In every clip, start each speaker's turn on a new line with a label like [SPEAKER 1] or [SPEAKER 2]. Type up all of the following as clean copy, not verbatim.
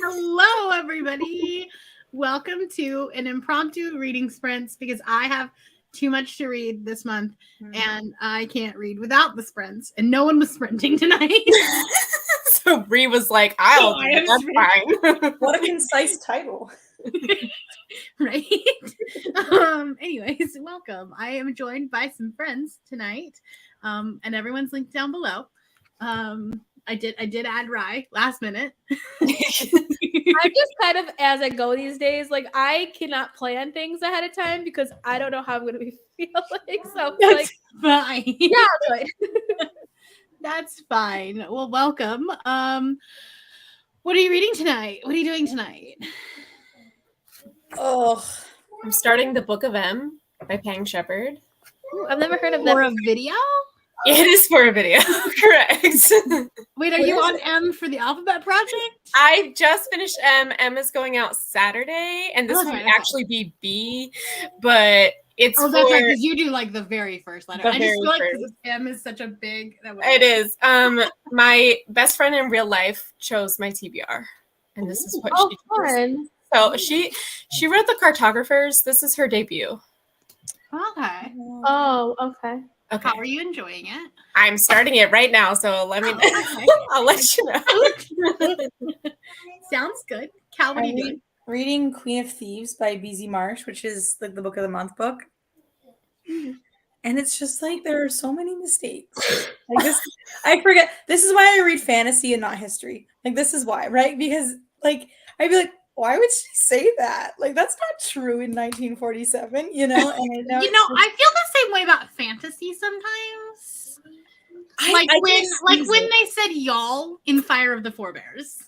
[SPEAKER 1] Hello, everybody. Welcome to an impromptu reading sprints because I have too much to read this month and I can't read without the sprints, and no one was sprinting tonight.
[SPEAKER 2] So Bree was like, I'll do it. That's fine.
[SPEAKER 3] What a concise title.
[SPEAKER 1] Right? Anyways, welcome. I am joined by some friends tonight, and everyone's linked down below. I did add Rye last minute.
[SPEAKER 4] I'm just kind of as I go these days. Like, I cannot plan things ahead of time because I don't know how I'm going to be feeling. So,
[SPEAKER 1] That's fine.
[SPEAKER 4] Yeah, but
[SPEAKER 1] that's fine. Well, welcome. What are you reading tonight? What are you doing tonight?
[SPEAKER 3] Oh,
[SPEAKER 2] I'm starting the Book of M by Pang Shepard.
[SPEAKER 4] I've never heard of that.
[SPEAKER 1] For a video?
[SPEAKER 2] It is for a video, correct.
[SPEAKER 1] Wait, are you on M for the Alphabet Project?
[SPEAKER 2] I just finished M. M is going out Saturday, and this
[SPEAKER 1] Okay,
[SPEAKER 2] would
[SPEAKER 1] okay.
[SPEAKER 2] actually be B, but it's
[SPEAKER 1] Oh, that's right, because you do like the very first letter.
[SPEAKER 2] The
[SPEAKER 1] I just
[SPEAKER 2] very
[SPEAKER 1] feel like
[SPEAKER 2] first.
[SPEAKER 1] because M is such a big.
[SPEAKER 2] It is. My best friend in real life chose my TBR, and this is what
[SPEAKER 4] Oh,
[SPEAKER 2] she chose.
[SPEAKER 4] fun.
[SPEAKER 2] So she wrote The Cartographers. This is her debut.
[SPEAKER 1] Okay.
[SPEAKER 4] Oh, okay.
[SPEAKER 2] Okay,
[SPEAKER 1] How are you enjoying it?
[SPEAKER 2] I'm starting it right now, so let me.
[SPEAKER 1] Okay.
[SPEAKER 2] I'll let you know.
[SPEAKER 1] Sounds good. Cal, what are you doing?
[SPEAKER 3] reading Queen of Thieves by BZ Marsh, which is like the book of the month book. And it's just like there are so many mistakes. Like this, I forget. This is why I read fantasy and not history. Like this is why, right? Because like I'd be like, why would she say that? Like that's not true in 1947, you know? And I
[SPEAKER 1] I feel the same way about fantasy sometimes. When they said y'all in Fire of the Forebears.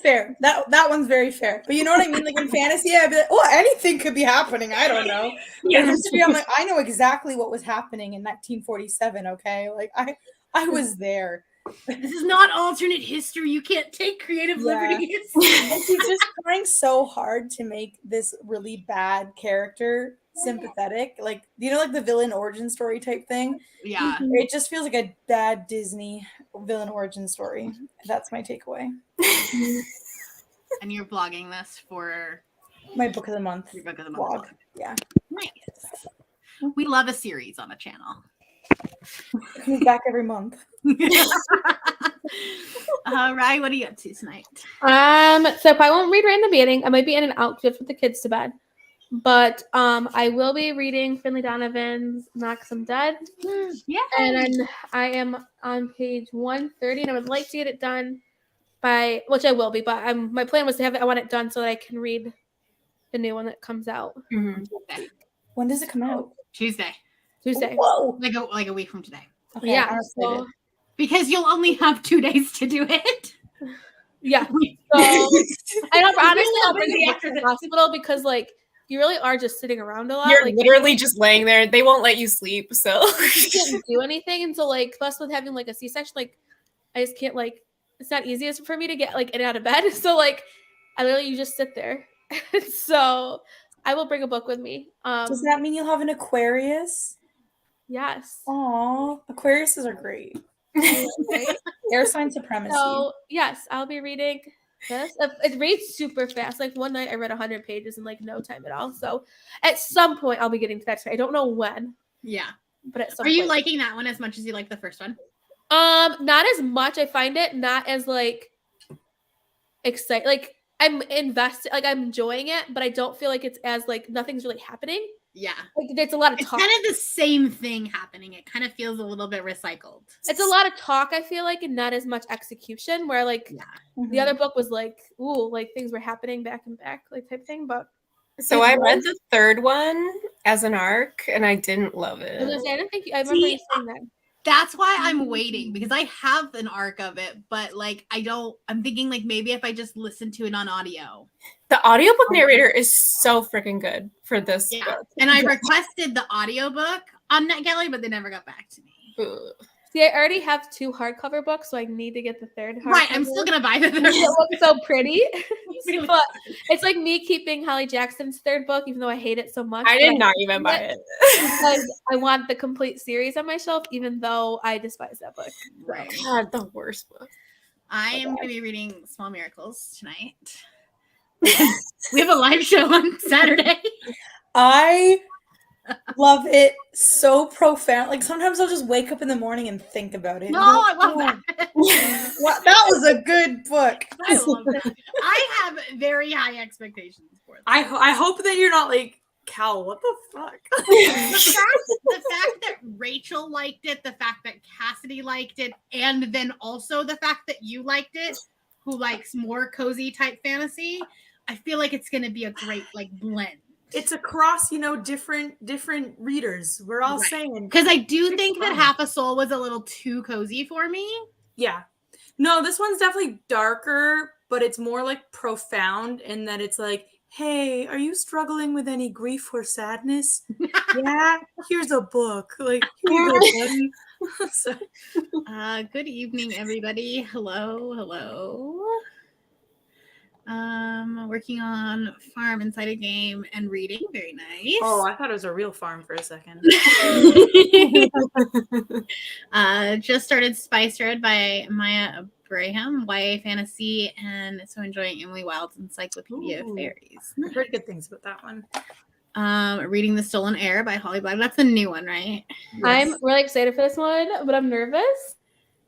[SPEAKER 3] fair. That one's very fair. But you know what I mean? Like in fantasy, I'd be like, oh, anything could be happening. I don't know.
[SPEAKER 1] Yeah.
[SPEAKER 3] In history, I'm like, I know exactly what was happening in 1947. Okay, like I was there.
[SPEAKER 1] This is not alternate history. You can't take creative liberties.
[SPEAKER 3] And she's just trying so hard to make this really bad character sympathetic, like like the villain origin story type thing.
[SPEAKER 1] Yeah.
[SPEAKER 3] It just feels like a bad Disney villain origin story. That's my takeaway.
[SPEAKER 1] And you're vlogging this for
[SPEAKER 3] My book of the month
[SPEAKER 1] your book of the
[SPEAKER 3] vlog.
[SPEAKER 1] month.
[SPEAKER 3] Yeah,
[SPEAKER 1] Nice. We love a series on a channel.
[SPEAKER 3] comes back every month.
[SPEAKER 1] Rye, what are you up to tonight?
[SPEAKER 4] So if I won't read right in the beginning, I might be in and out just with the kids to bed. But I will be reading Finley Donovan's Knock Some Dead.
[SPEAKER 1] Yeah.
[SPEAKER 4] And then I am on page 130, and I would like to get it done by, which I will be, but my plan was to have it, I want it done so that I can read the new one that comes out
[SPEAKER 3] When does it come out?
[SPEAKER 1] Tuesday.
[SPEAKER 3] Whoa.
[SPEAKER 1] Like a week from today.
[SPEAKER 3] Okay,
[SPEAKER 4] Yeah,
[SPEAKER 3] I'm excited.
[SPEAKER 4] so,
[SPEAKER 1] Because you'll only have 2 days to do it.
[SPEAKER 4] yeah. So I don't, honestly, I'll bring it back to the hospital because, like, you really are just sitting around a lot.
[SPEAKER 2] You're
[SPEAKER 4] like,
[SPEAKER 2] literally just laying there. They won't let you sleep, so
[SPEAKER 4] you can't do anything. And so, like, plus with having like a C-section, like, I just can't, like, it's not easiest for me to get like in and out of bed. So like, you just sit there. So I will bring a book with me.
[SPEAKER 3] Does that mean you'll have an Aquarius?
[SPEAKER 4] Yes.
[SPEAKER 3] Aw, Aquariuses are great.
[SPEAKER 4] Right?
[SPEAKER 3] Air sign supremacy.
[SPEAKER 4] So yes, I'll be reading this. It reads super fast. Like one night I read 100 pages in like no time at all. So at some point I'll be getting to that. I don't know when.
[SPEAKER 1] Yeah.
[SPEAKER 4] But at some
[SPEAKER 1] Are
[SPEAKER 4] point.
[SPEAKER 1] you liking that one as much as you like the first one?
[SPEAKER 4] Not as much. I find it not as like exciting. Like I'm invested, like I'm enjoying it, but I don't feel like it's as like nothing's really happening.
[SPEAKER 1] Yeah.
[SPEAKER 4] Like it's a lot of
[SPEAKER 1] It's
[SPEAKER 4] talk.
[SPEAKER 1] kind of the same thing happening. It kind of feels a little bit recycled.
[SPEAKER 4] It's a lot of talk, I feel like, and not as much execution. Where like the other book was like, ooh, like things were happening back and back, like type thing. But
[SPEAKER 2] So I read the third one as an arc, and I didn't love
[SPEAKER 4] I was gonna
[SPEAKER 2] it.
[SPEAKER 4] say, I don't think I remember you saying that.
[SPEAKER 1] That's why I'm waiting, because I have an arc of it, but like I'm thinking like maybe if I just listen to it on audio.
[SPEAKER 2] The audiobook narrator is so freaking good for this book.
[SPEAKER 1] And I requested the audiobook on NetGalley, but they never got back to me.
[SPEAKER 2] Ugh.
[SPEAKER 4] See, I already have 2 hardcover books, so I need to get the third hardcover.
[SPEAKER 1] Right, I'm still gonna buy the third.
[SPEAKER 4] It looks so pretty. But it's like me keeping Holly Jackson's third book, even though I hate it so much.
[SPEAKER 2] I did not even buy it.
[SPEAKER 4] Because I want the complete series on my shelf, even though I despise that book.
[SPEAKER 1] Right.
[SPEAKER 2] God, the worst book.
[SPEAKER 1] I am going to be reading Small Miracles tonight. We have a live show on Saturday.
[SPEAKER 3] I love it so profound. Like sometimes I'll just wake up in the morning and think about it.
[SPEAKER 1] No, I love that.
[SPEAKER 3] What? That was a good book.
[SPEAKER 1] I love that. I have very high expectations for this.
[SPEAKER 3] I hope that you're not like, Cal, what the fuck?
[SPEAKER 1] The fact that Rachel liked it, the fact that Cassidy liked it, and then also the fact that you liked it, who likes more cozy type fantasy, I feel like it's going to be a great like blend.
[SPEAKER 3] It's across, different readers. We're all saying.
[SPEAKER 1] Because I do think that Half a Soul was a little too cozy for me.
[SPEAKER 3] Yeah. No, this one's definitely darker, but it's more like profound in that it's like, hey, are you struggling with any grief or sadness? Yeah, here's a book. Like, here you go, buddy. So.
[SPEAKER 1] Good evening, everybody. Hello. Working on farm inside a game and reading. Very nice.
[SPEAKER 3] Oh, I thought it was a real farm for a second.
[SPEAKER 1] Just started Spice Red by Maya Abraham, YA fantasy, and so enjoying Emily Wilde's Encyclopedia of Fairies.
[SPEAKER 3] I've heard good things about that one.
[SPEAKER 1] Reading The Stolen Heir by Holly Black. That's a new one, right?
[SPEAKER 3] Yes.
[SPEAKER 4] I'm really excited for this one, but I'm nervous.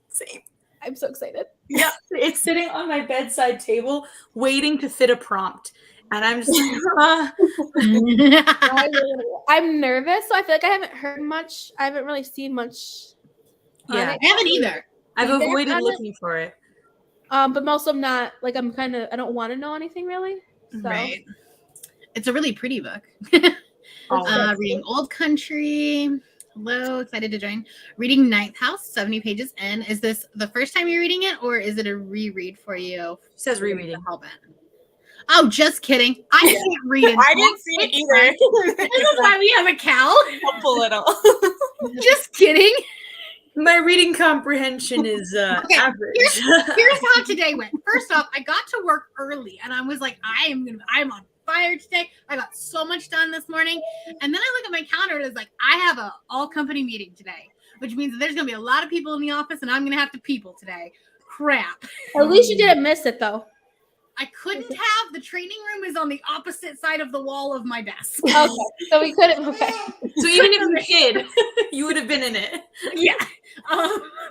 [SPEAKER 3] Same.
[SPEAKER 4] I'm so excited.
[SPEAKER 3] Yeah, it's sitting on my bedside table waiting to fit a prompt. And I'm just like,
[SPEAKER 4] I'm nervous, so I feel like I haven't heard much. I haven't really seen much.
[SPEAKER 3] Yeah,
[SPEAKER 1] I haven't either.
[SPEAKER 3] I've avoided looking for it.
[SPEAKER 4] But most of them not, like, I don't want to know anything really. So.
[SPEAKER 1] Right. It's a really pretty book. Reading Old Country. Hello, excited to join. Reading Ninth House, 70 pages in. Is this the first time you're reading it, or is it a reread for you?
[SPEAKER 3] It says rereading.
[SPEAKER 1] Oh, just kidding. I can't read it.
[SPEAKER 2] I didn't see it either.
[SPEAKER 1] This is why we have a cow.
[SPEAKER 2] Helpful at all.
[SPEAKER 1] Just kidding.
[SPEAKER 3] My reading comprehension is average.
[SPEAKER 1] Here's how today went. First off, I got to work early, and I was like, I'm on fire today. I got so much done this morning. And then I look at my calendar and it's like, I have a all company meeting today, which means that there's going to be a lot of people in the office and I'm going to have to people today. Crap.
[SPEAKER 4] At least you didn't miss it though.
[SPEAKER 1] I couldn't have. The training room is on the opposite side of the wall of my desk.
[SPEAKER 4] Okay. So we couldn't. Okay.
[SPEAKER 3] So even if you did, you would have been in it.
[SPEAKER 1] Yeah.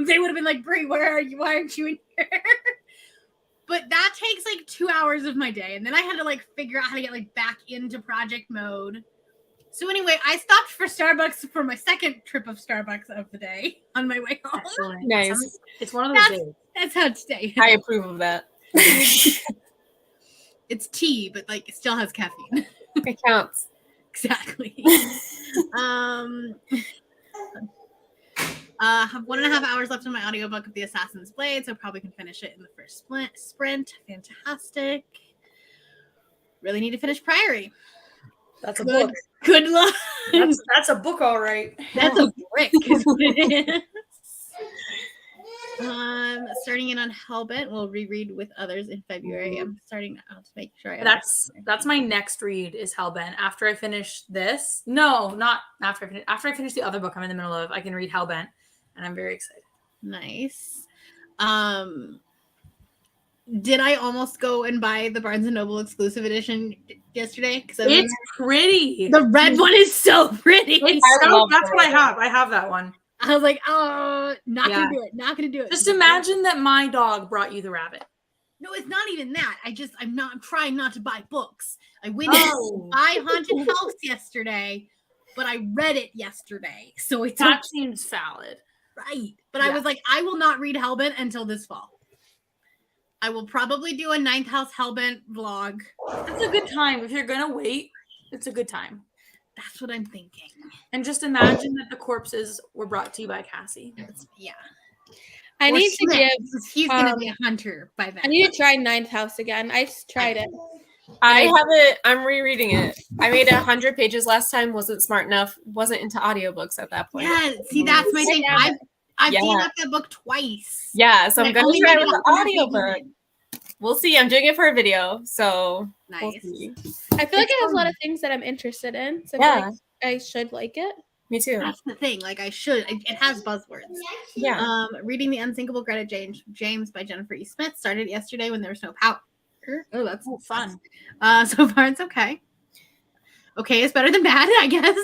[SPEAKER 1] They would have been like, Brie, where are you? Why aren't you in here? But that takes like 2 hours of my day. And then I had to like figure out how to get like back into project mode. So anyway, I stopped for Starbucks for my second trip of Starbucks of the day on my way home.
[SPEAKER 3] Excellent.
[SPEAKER 2] Nice.
[SPEAKER 3] It's one of those days.
[SPEAKER 1] That's how today.
[SPEAKER 2] I approve of that.
[SPEAKER 1] It's tea, but like it still has caffeine.
[SPEAKER 2] It counts.
[SPEAKER 1] Exactly. Have 1.5 hours left in my audiobook of The Assassin's Blade, so probably can finish it in the first sprint. Fantastic. Really need to finish Priory.
[SPEAKER 3] That's a book.
[SPEAKER 1] Good luck.
[SPEAKER 3] That's a book, all right.
[SPEAKER 1] That's a brick. Is what it is. Starting in on Hellbent. We'll reread with others in February. I'm starting out to make sure.
[SPEAKER 3] That's my next read is Hellbent. After I finish this, no, not after I finish. After I finish the other book I'm in the middle of, I can read Hellbent, and I'm very excited.
[SPEAKER 1] Nice. Did I almost go and buy the Barnes & Noble exclusive edition yesterday?
[SPEAKER 3] It's pretty.
[SPEAKER 1] The red one is so pretty.
[SPEAKER 3] That's what I have. I have that one.
[SPEAKER 1] I was like, oh, not gonna do it. Not gonna do it.
[SPEAKER 3] Just imagine that my dog brought you the rabbit.
[SPEAKER 1] No, it's not even that. I'm trying not to buy books. I went to buy Haunted House yesterday, but I read it yesterday. So it's
[SPEAKER 3] that seems valid.
[SPEAKER 1] Right. But I was like, I will not read Hellbent until this fall. I will probably do a Ninth House Hellbent vlog.
[SPEAKER 3] It's a good time. If you're gonna wait, it's a good time.
[SPEAKER 1] That's what I'm thinking.
[SPEAKER 3] And just imagine that the corpses were brought to you by Cassie.
[SPEAKER 1] Yeah.
[SPEAKER 4] I need to give.
[SPEAKER 1] He's gonna be a hunter by then.
[SPEAKER 4] I need to try Ninth House again. I just tried it.
[SPEAKER 2] I have it. I'm rereading it. I made 100 pages last time. Wasn't smart enough. Wasn't into audiobooks at that point.
[SPEAKER 1] Yeah. See, that's my thing. I've seen that book twice.
[SPEAKER 2] Yeah. So I'm gonna try it with the audiobook. We'll see. I'm doing it for a video. So
[SPEAKER 1] nice.
[SPEAKER 2] We'll see.
[SPEAKER 4] I feel like it has a lot of things that I'm interested in. So I feel like I should like it.
[SPEAKER 2] Me too.
[SPEAKER 1] That's the thing. Like I should. It has buzzwords.
[SPEAKER 2] Yeah.
[SPEAKER 1] Reading The Unsinkable Greta James by Jennifer E. Smith started yesterday when there was no power. Oh, that's
[SPEAKER 3] fun.
[SPEAKER 1] So far it's okay. Okay, it's better than bad, I guess.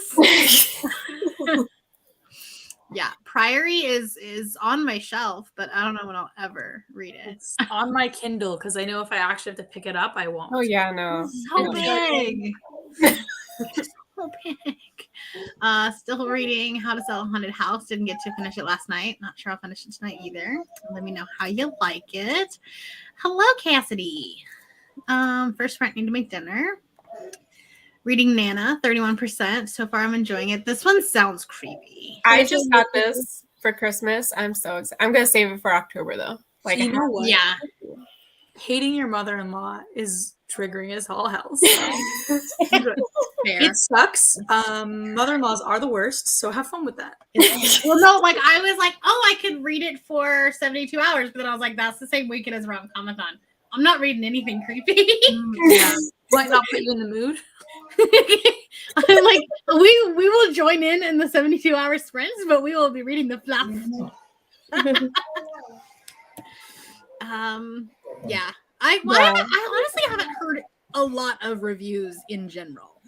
[SPEAKER 1] Yeah, Priory is on my shelf, but I don't know when I'll ever read it.
[SPEAKER 3] It's on my Kindle because I know if I actually have to pick it up, I won't.
[SPEAKER 2] Oh yeah, no.
[SPEAKER 1] So big. So big. Still reading How to Sell a Haunted House. Didn't get to finish it last night. Not sure I'll finish it tonight either. Let me know how you like it. Hello, Cassidy. First friend, need to make dinner. Reading Nana, 31%. So far, I'm enjoying it. This one sounds creepy.
[SPEAKER 2] I just got this for Christmas. I'm so excited. I'm gonna save it for October though. Like,
[SPEAKER 3] you know what?
[SPEAKER 1] Yeah.
[SPEAKER 3] Hating your mother-in-law is triggering as all hell.
[SPEAKER 1] Fair.
[SPEAKER 3] It sucks. Mother-in-laws are the worst, so have fun with that.
[SPEAKER 1] Well, no, like I was like, oh, I could read it for 72 hours, but then I was like, that's the same weekend as Rom-Comathon. I'm not reading anything creepy.
[SPEAKER 3] Yeah. Might not put you in the mood.
[SPEAKER 1] I'm like, we will join in the 72-hour sprints, but we will be reading the fluff. Yeah. I honestly haven't heard a lot of reviews in general.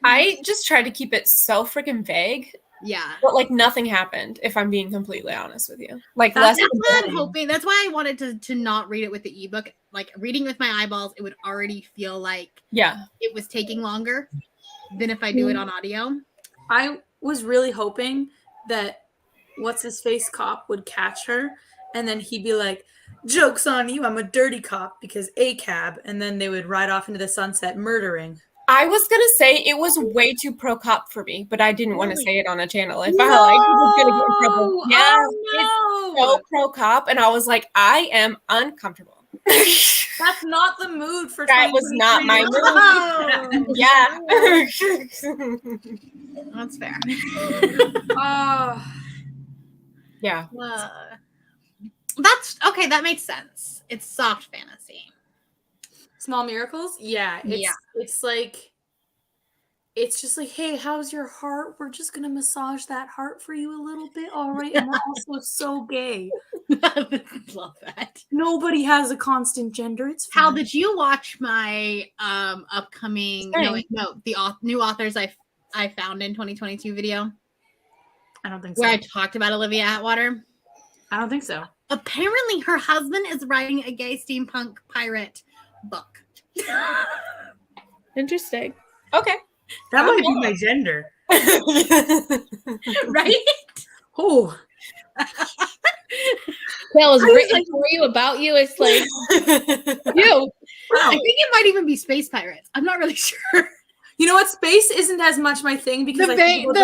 [SPEAKER 2] I just tried to keep it so freaking vague.
[SPEAKER 1] Yeah.
[SPEAKER 2] But like nothing happened, if I'm being completely honest with you. Like
[SPEAKER 1] That's
[SPEAKER 2] less
[SPEAKER 1] what I'm hoping. That's why I wanted to not read it with the ebook. Like reading with my eyeballs, it would already feel like it was taking longer than if I do it on audio.
[SPEAKER 3] I was really hoping that what's his face cop would catch her, and then he'd be like, "Joke's on you, I'm a dirty cop because a cab," and then they would ride off into the sunset murdering.
[SPEAKER 2] I was gonna say it was way too pro cop for me, but I didn't want to say it on a channel. If
[SPEAKER 3] No!
[SPEAKER 2] I was gonna get in trouble. Yeah,
[SPEAKER 3] Oh,
[SPEAKER 2] it's so pro cop, and I was like, I am uncomfortable.
[SPEAKER 3] That's not the mood for
[SPEAKER 2] That was not my mood.
[SPEAKER 1] Oh,
[SPEAKER 2] Yeah.
[SPEAKER 1] that's fair.
[SPEAKER 2] Yeah.
[SPEAKER 1] That's okay. That makes sense. It's soft fantasy.
[SPEAKER 3] Small miracles? Yeah. It's like, it's just like, hey, how's your heart? We're just going to massage that heart for you a little bit. All right. And we're also so gay.
[SPEAKER 1] Love that.
[SPEAKER 3] Nobody has a constant gender. It's fine.
[SPEAKER 1] Hal, did you watch my upcoming the new authors I found in 2022 video?
[SPEAKER 3] I don't think so.
[SPEAKER 1] Where I talked about Olivia Atwater?
[SPEAKER 3] I don't think so.
[SPEAKER 1] Apparently her husband is writing a gay steampunk pirate book.
[SPEAKER 4] Interesting.
[SPEAKER 2] Okay.
[SPEAKER 3] That might be my gender.
[SPEAKER 1] Right?
[SPEAKER 3] Oh.
[SPEAKER 4] That was written for you, about you. It's like you.
[SPEAKER 1] I think it might even be space pirates. I'm not really sure.
[SPEAKER 3] You know what? Space isn't as much my thing because
[SPEAKER 1] But it was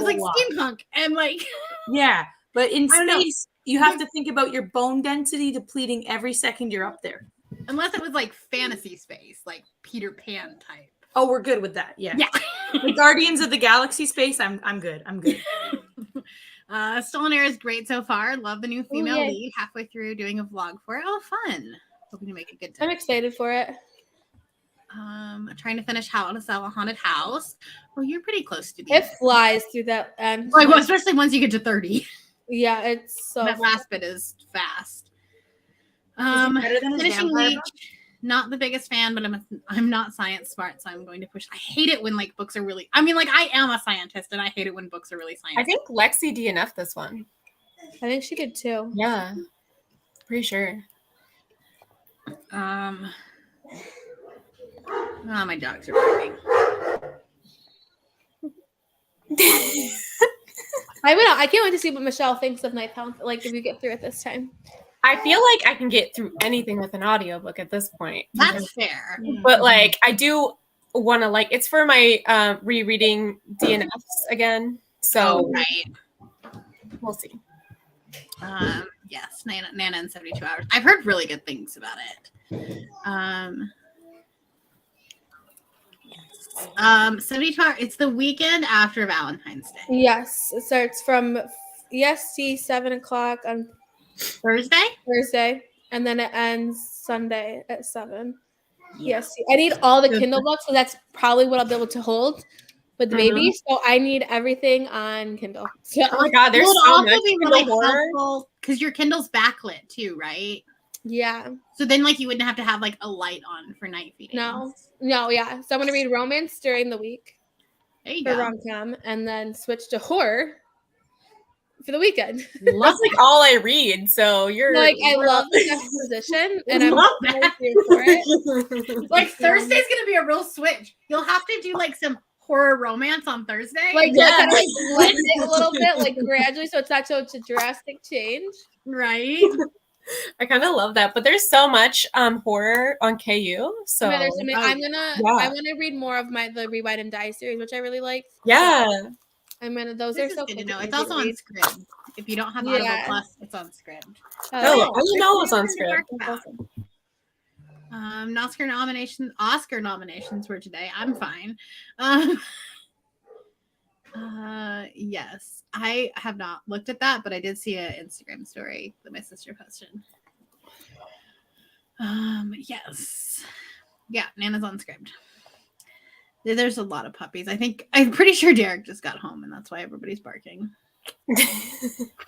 [SPEAKER 1] like steampunk and like
[SPEAKER 3] yeah. But in space, you have to think about your bone density depleting every second you're up there.
[SPEAKER 1] Unless it was like fantasy space, like Peter Pan type.
[SPEAKER 3] Oh, we're good with that. Yeah.
[SPEAKER 1] Yeah.
[SPEAKER 3] The Guardians of the Galaxy space, I'm good. I'm good.
[SPEAKER 1] Stolen Air is great so far. Love the new female lead. Halfway through doing a vlog for it. Oh, fun. Hoping to make it good time.
[SPEAKER 4] I'm excited for it.
[SPEAKER 1] Trying to finish How to Sell a Haunted House. Well, you're pretty close to the
[SPEAKER 4] It flies through that end.
[SPEAKER 1] Well, especially once you get to 30.
[SPEAKER 4] Yeah, it's so
[SPEAKER 1] that last bit is fast.
[SPEAKER 3] Better than
[SPEAKER 1] Finishing Leech. Not the biggest fan, but I'm not science smart, so I'm going to push. I hate it when like books are really. I mean, like I am a scientist, and I hate it when books are really science.
[SPEAKER 2] I think Lexi DNF this one.
[SPEAKER 4] I think she did too.
[SPEAKER 2] Yeah, pretty sure.
[SPEAKER 1] Oh, my dogs are barking.
[SPEAKER 4] I can't wait to see what Michelle thinks of Ninth House. Like if you get through it this time.
[SPEAKER 2] I feel like I can get through anything with an audiobook at this point.
[SPEAKER 1] That's fair.
[SPEAKER 2] But like I do want to like it's for my rereading DNFs again. So
[SPEAKER 1] right.
[SPEAKER 2] We'll see.
[SPEAKER 1] Yes, Nana in 72 hours. I've heard really good things about it. 72 hours. It's the weekend after Valentine's Day.
[SPEAKER 4] Yes, it starts from EST 7:00 on Thursday, and then it ends Sunday at 7. Yes, I need all the Kindle books, so that's probably what I'll be able to hold. with the baby. So I need everything on Kindle. So
[SPEAKER 2] Oh my god, there's
[SPEAKER 1] It would
[SPEAKER 2] so
[SPEAKER 1] also
[SPEAKER 2] much
[SPEAKER 1] be
[SPEAKER 2] Kindle
[SPEAKER 1] really
[SPEAKER 2] horror.
[SPEAKER 1] helpful because your Kindle's backlit too, right?
[SPEAKER 4] yeah.
[SPEAKER 1] So then, like, you wouldn't have to have like a light on for night feeding.
[SPEAKER 4] No, yeah. So I'm gonna read romance during the week
[SPEAKER 1] There you
[SPEAKER 4] for
[SPEAKER 1] go.
[SPEAKER 4] rom-com and then switch to horror for the weekend.
[SPEAKER 2] That's like all I read. So you're
[SPEAKER 4] Like I love the exposition and I'm
[SPEAKER 1] Love
[SPEAKER 4] so
[SPEAKER 1] that.
[SPEAKER 4] here for it.
[SPEAKER 1] Like Thursday's gonna be a real switch. You'll have to do like some horror romance on Thursday.
[SPEAKER 4] Like
[SPEAKER 2] Yeah.
[SPEAKER 4] kind of like blend it a little bit, like gradually, so it's not such a drastic change.
[SPEAKER 1] right?
[SPEAKER 2] I kind of love that, but there's so much horror on KU. So
[SPEAKER 4] I mean, there's so many.
[SPEAKER 1] Oh,
[SPEAKER 4] I'm gonna.
[SPEAKER 2] yeah.
[SPEAKER 4] I want to read more of the Rewind and Die series, which I really like.
[SPEAKER 2] yeah,
[SPEAKER 4] So I'm gonna. Those
[SPEAKER 1] This
[SPEAKER 4] are
[SPEAKER 1] is
[SPEAKER 4] so
[SPEAKER 1] good to
[SPEAKER 4] quick
[SPEAKER 1] know.
[SPEAKER 4] and
[SPEAKER 1] It's
[SPEAKER 4] easy
[SPEAKER 1] also
[SPEAKER 4] to
[SPEAKER 1] on
[SPEAKER 4] read.
[SPEAKER 1] Scribd. If you don't have Audible
[SPEAKER 4] Yeah.
[SPEAKER 1] Plus, it's on Scribd.
[SPEAKER 2] oh, I didn't know it was on
[SPEAKER 1] There's something to
[SPEAKER 2] script.
[SPEAKER 1] talk about. Oscar nominations for today. I'm fine. Yes, I have not looked at that, but I did see an Instagram story that my sister posted. Yes, yeah, Nana's on Scribd. There's a lot of puppies. I'm pretty sure Derek just got home, and that's why everybody's barking.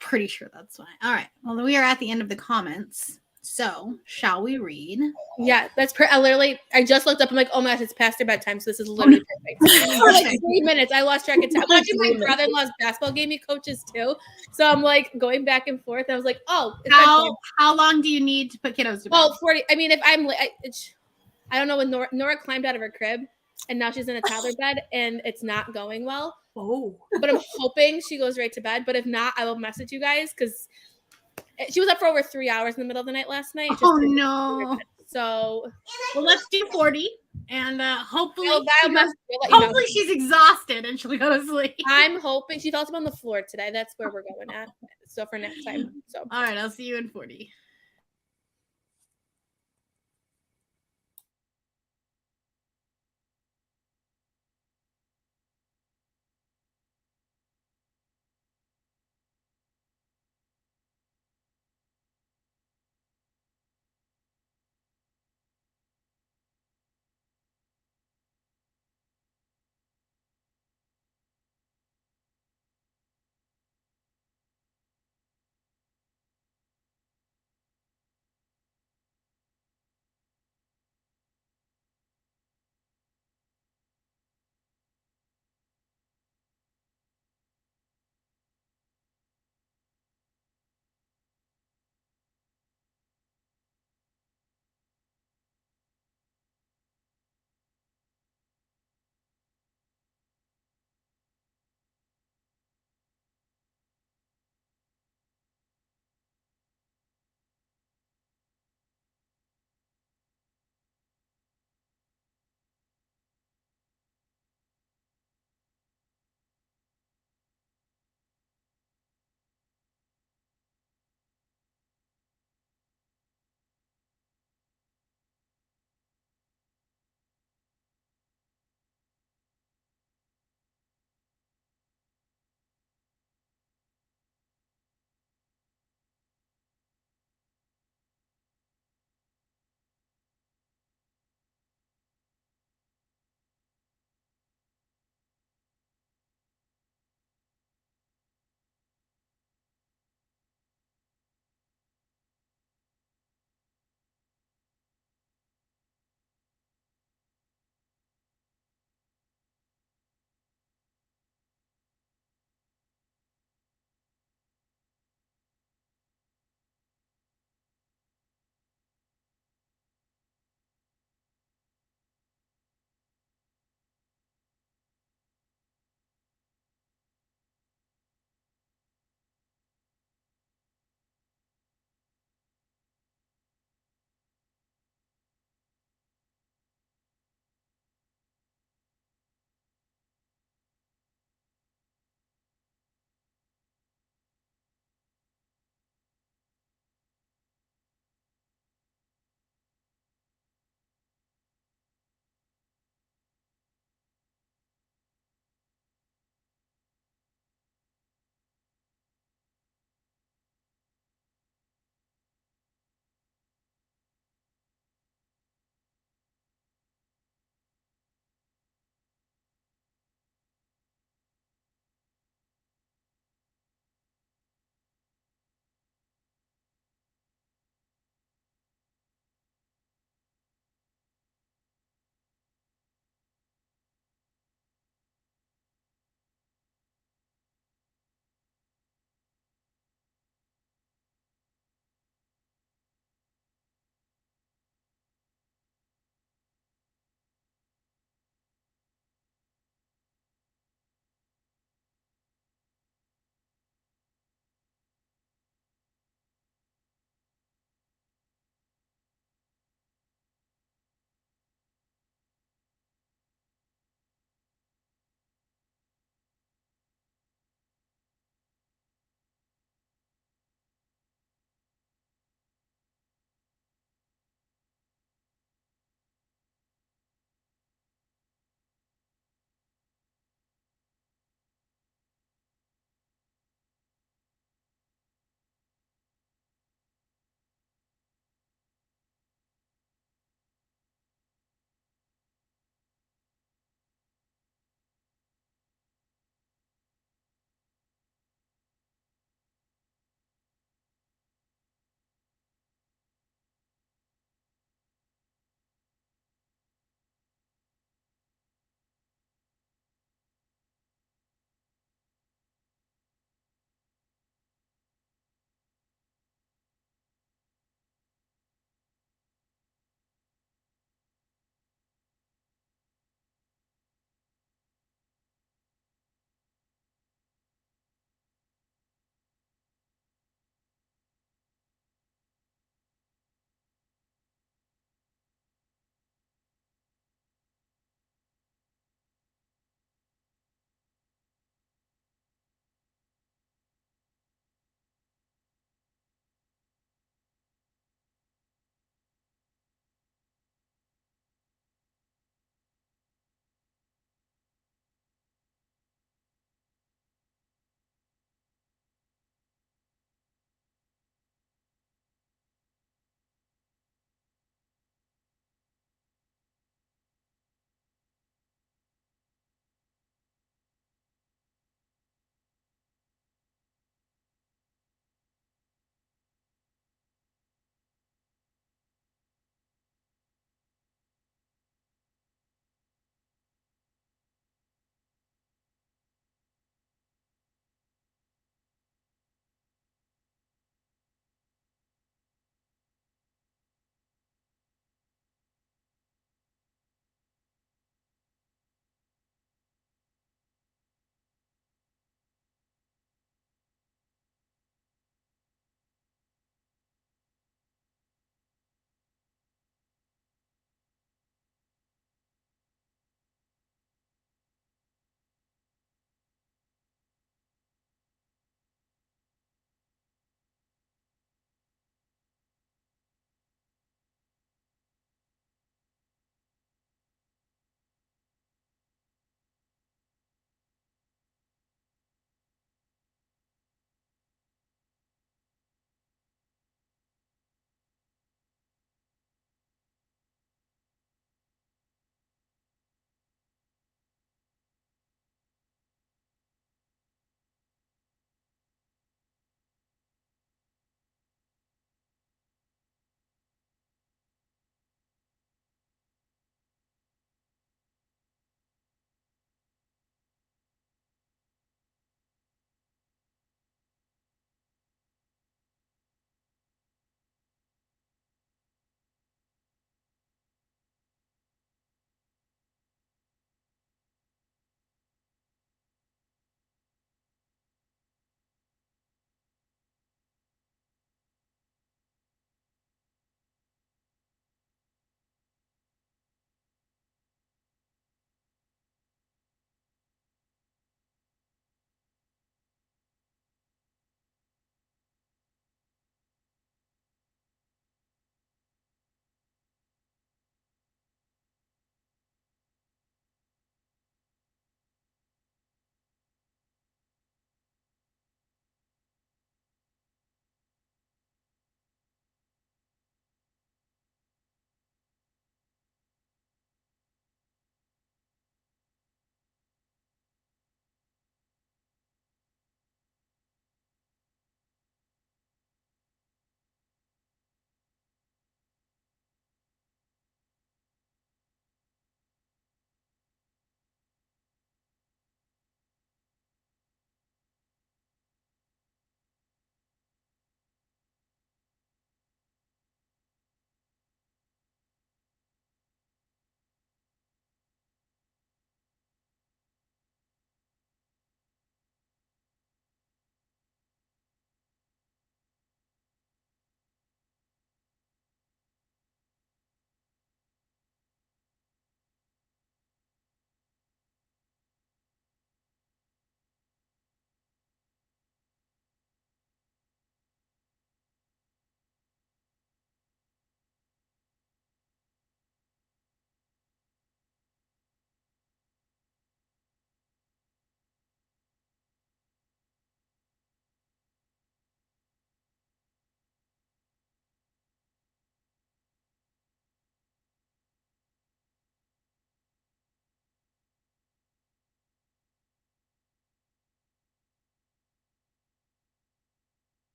[SPEAKER 1] Pretty sure that's why. All right. Well, we are at the end of the comments. So, shall we read?
[SPEAKER 4] Yeah, that's I just looked up. I'm like, oh my gosh, it's past their bedtime, so this is literally perfect. For like 3 minutes, I lost track of time. I'm watching my brother-in-law's basketball game. He coaches too, so I'm like going back and forth. And I was like, oh, it's bedtime.
[SPEAKER 1] How long do you need to put kiddos to bed?
[SPEAKER 4] Oh, 40. I mean, if I'm I don't know when Nora climbed out of her crib and now she's in a toddler bed and it's not going well.
[SPEAKER 3] Oh.
[SPEAKER 4] But I'm hoping she goes right to bed. But if not, I will message you guys because she was up for over 3 hours in the middle of the night last night.
[SPEAKER 1] Oh no.
[SPEAKER 4] So
[SPEAKER 1] well, let's do 40 and hopefully
[SPEAKER 4] I'll let you know.
[SPEAKER 1] she's exhausted and she'll go to sleep.
[SPEAKER 4] I'm hoping she fell asleep on the floor today. That's where we're going at. So for next time. So
[SPEAKER 1] all right, I'll see you in 40.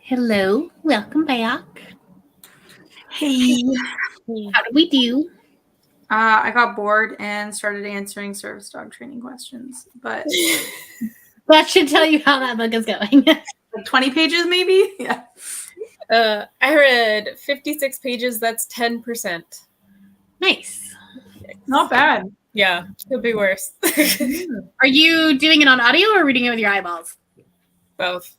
[SPEAKER 1] Hello, welcome back.
[SPEAKER 3] Hey.
[SPEAKER 1] How do we do?
[SPEAKER 3] I got bored and started answering service dog training questions, but
[SPEAKER 1] That should tell you how that book is going.
[SPEAKER 3] like 20 pages maybe? Yeah.
[SPEAKER 2] I read 56 pages. That's 10%.
[SPEAKER 1] Nice.
[SPEAKER 3] Not bad.
[SPEAKER 2] Yeah, could be worse.
[SPEAKER 1] Are you doing it on audio or reading it with your eyeballs?
[SPEAKER 2] Both.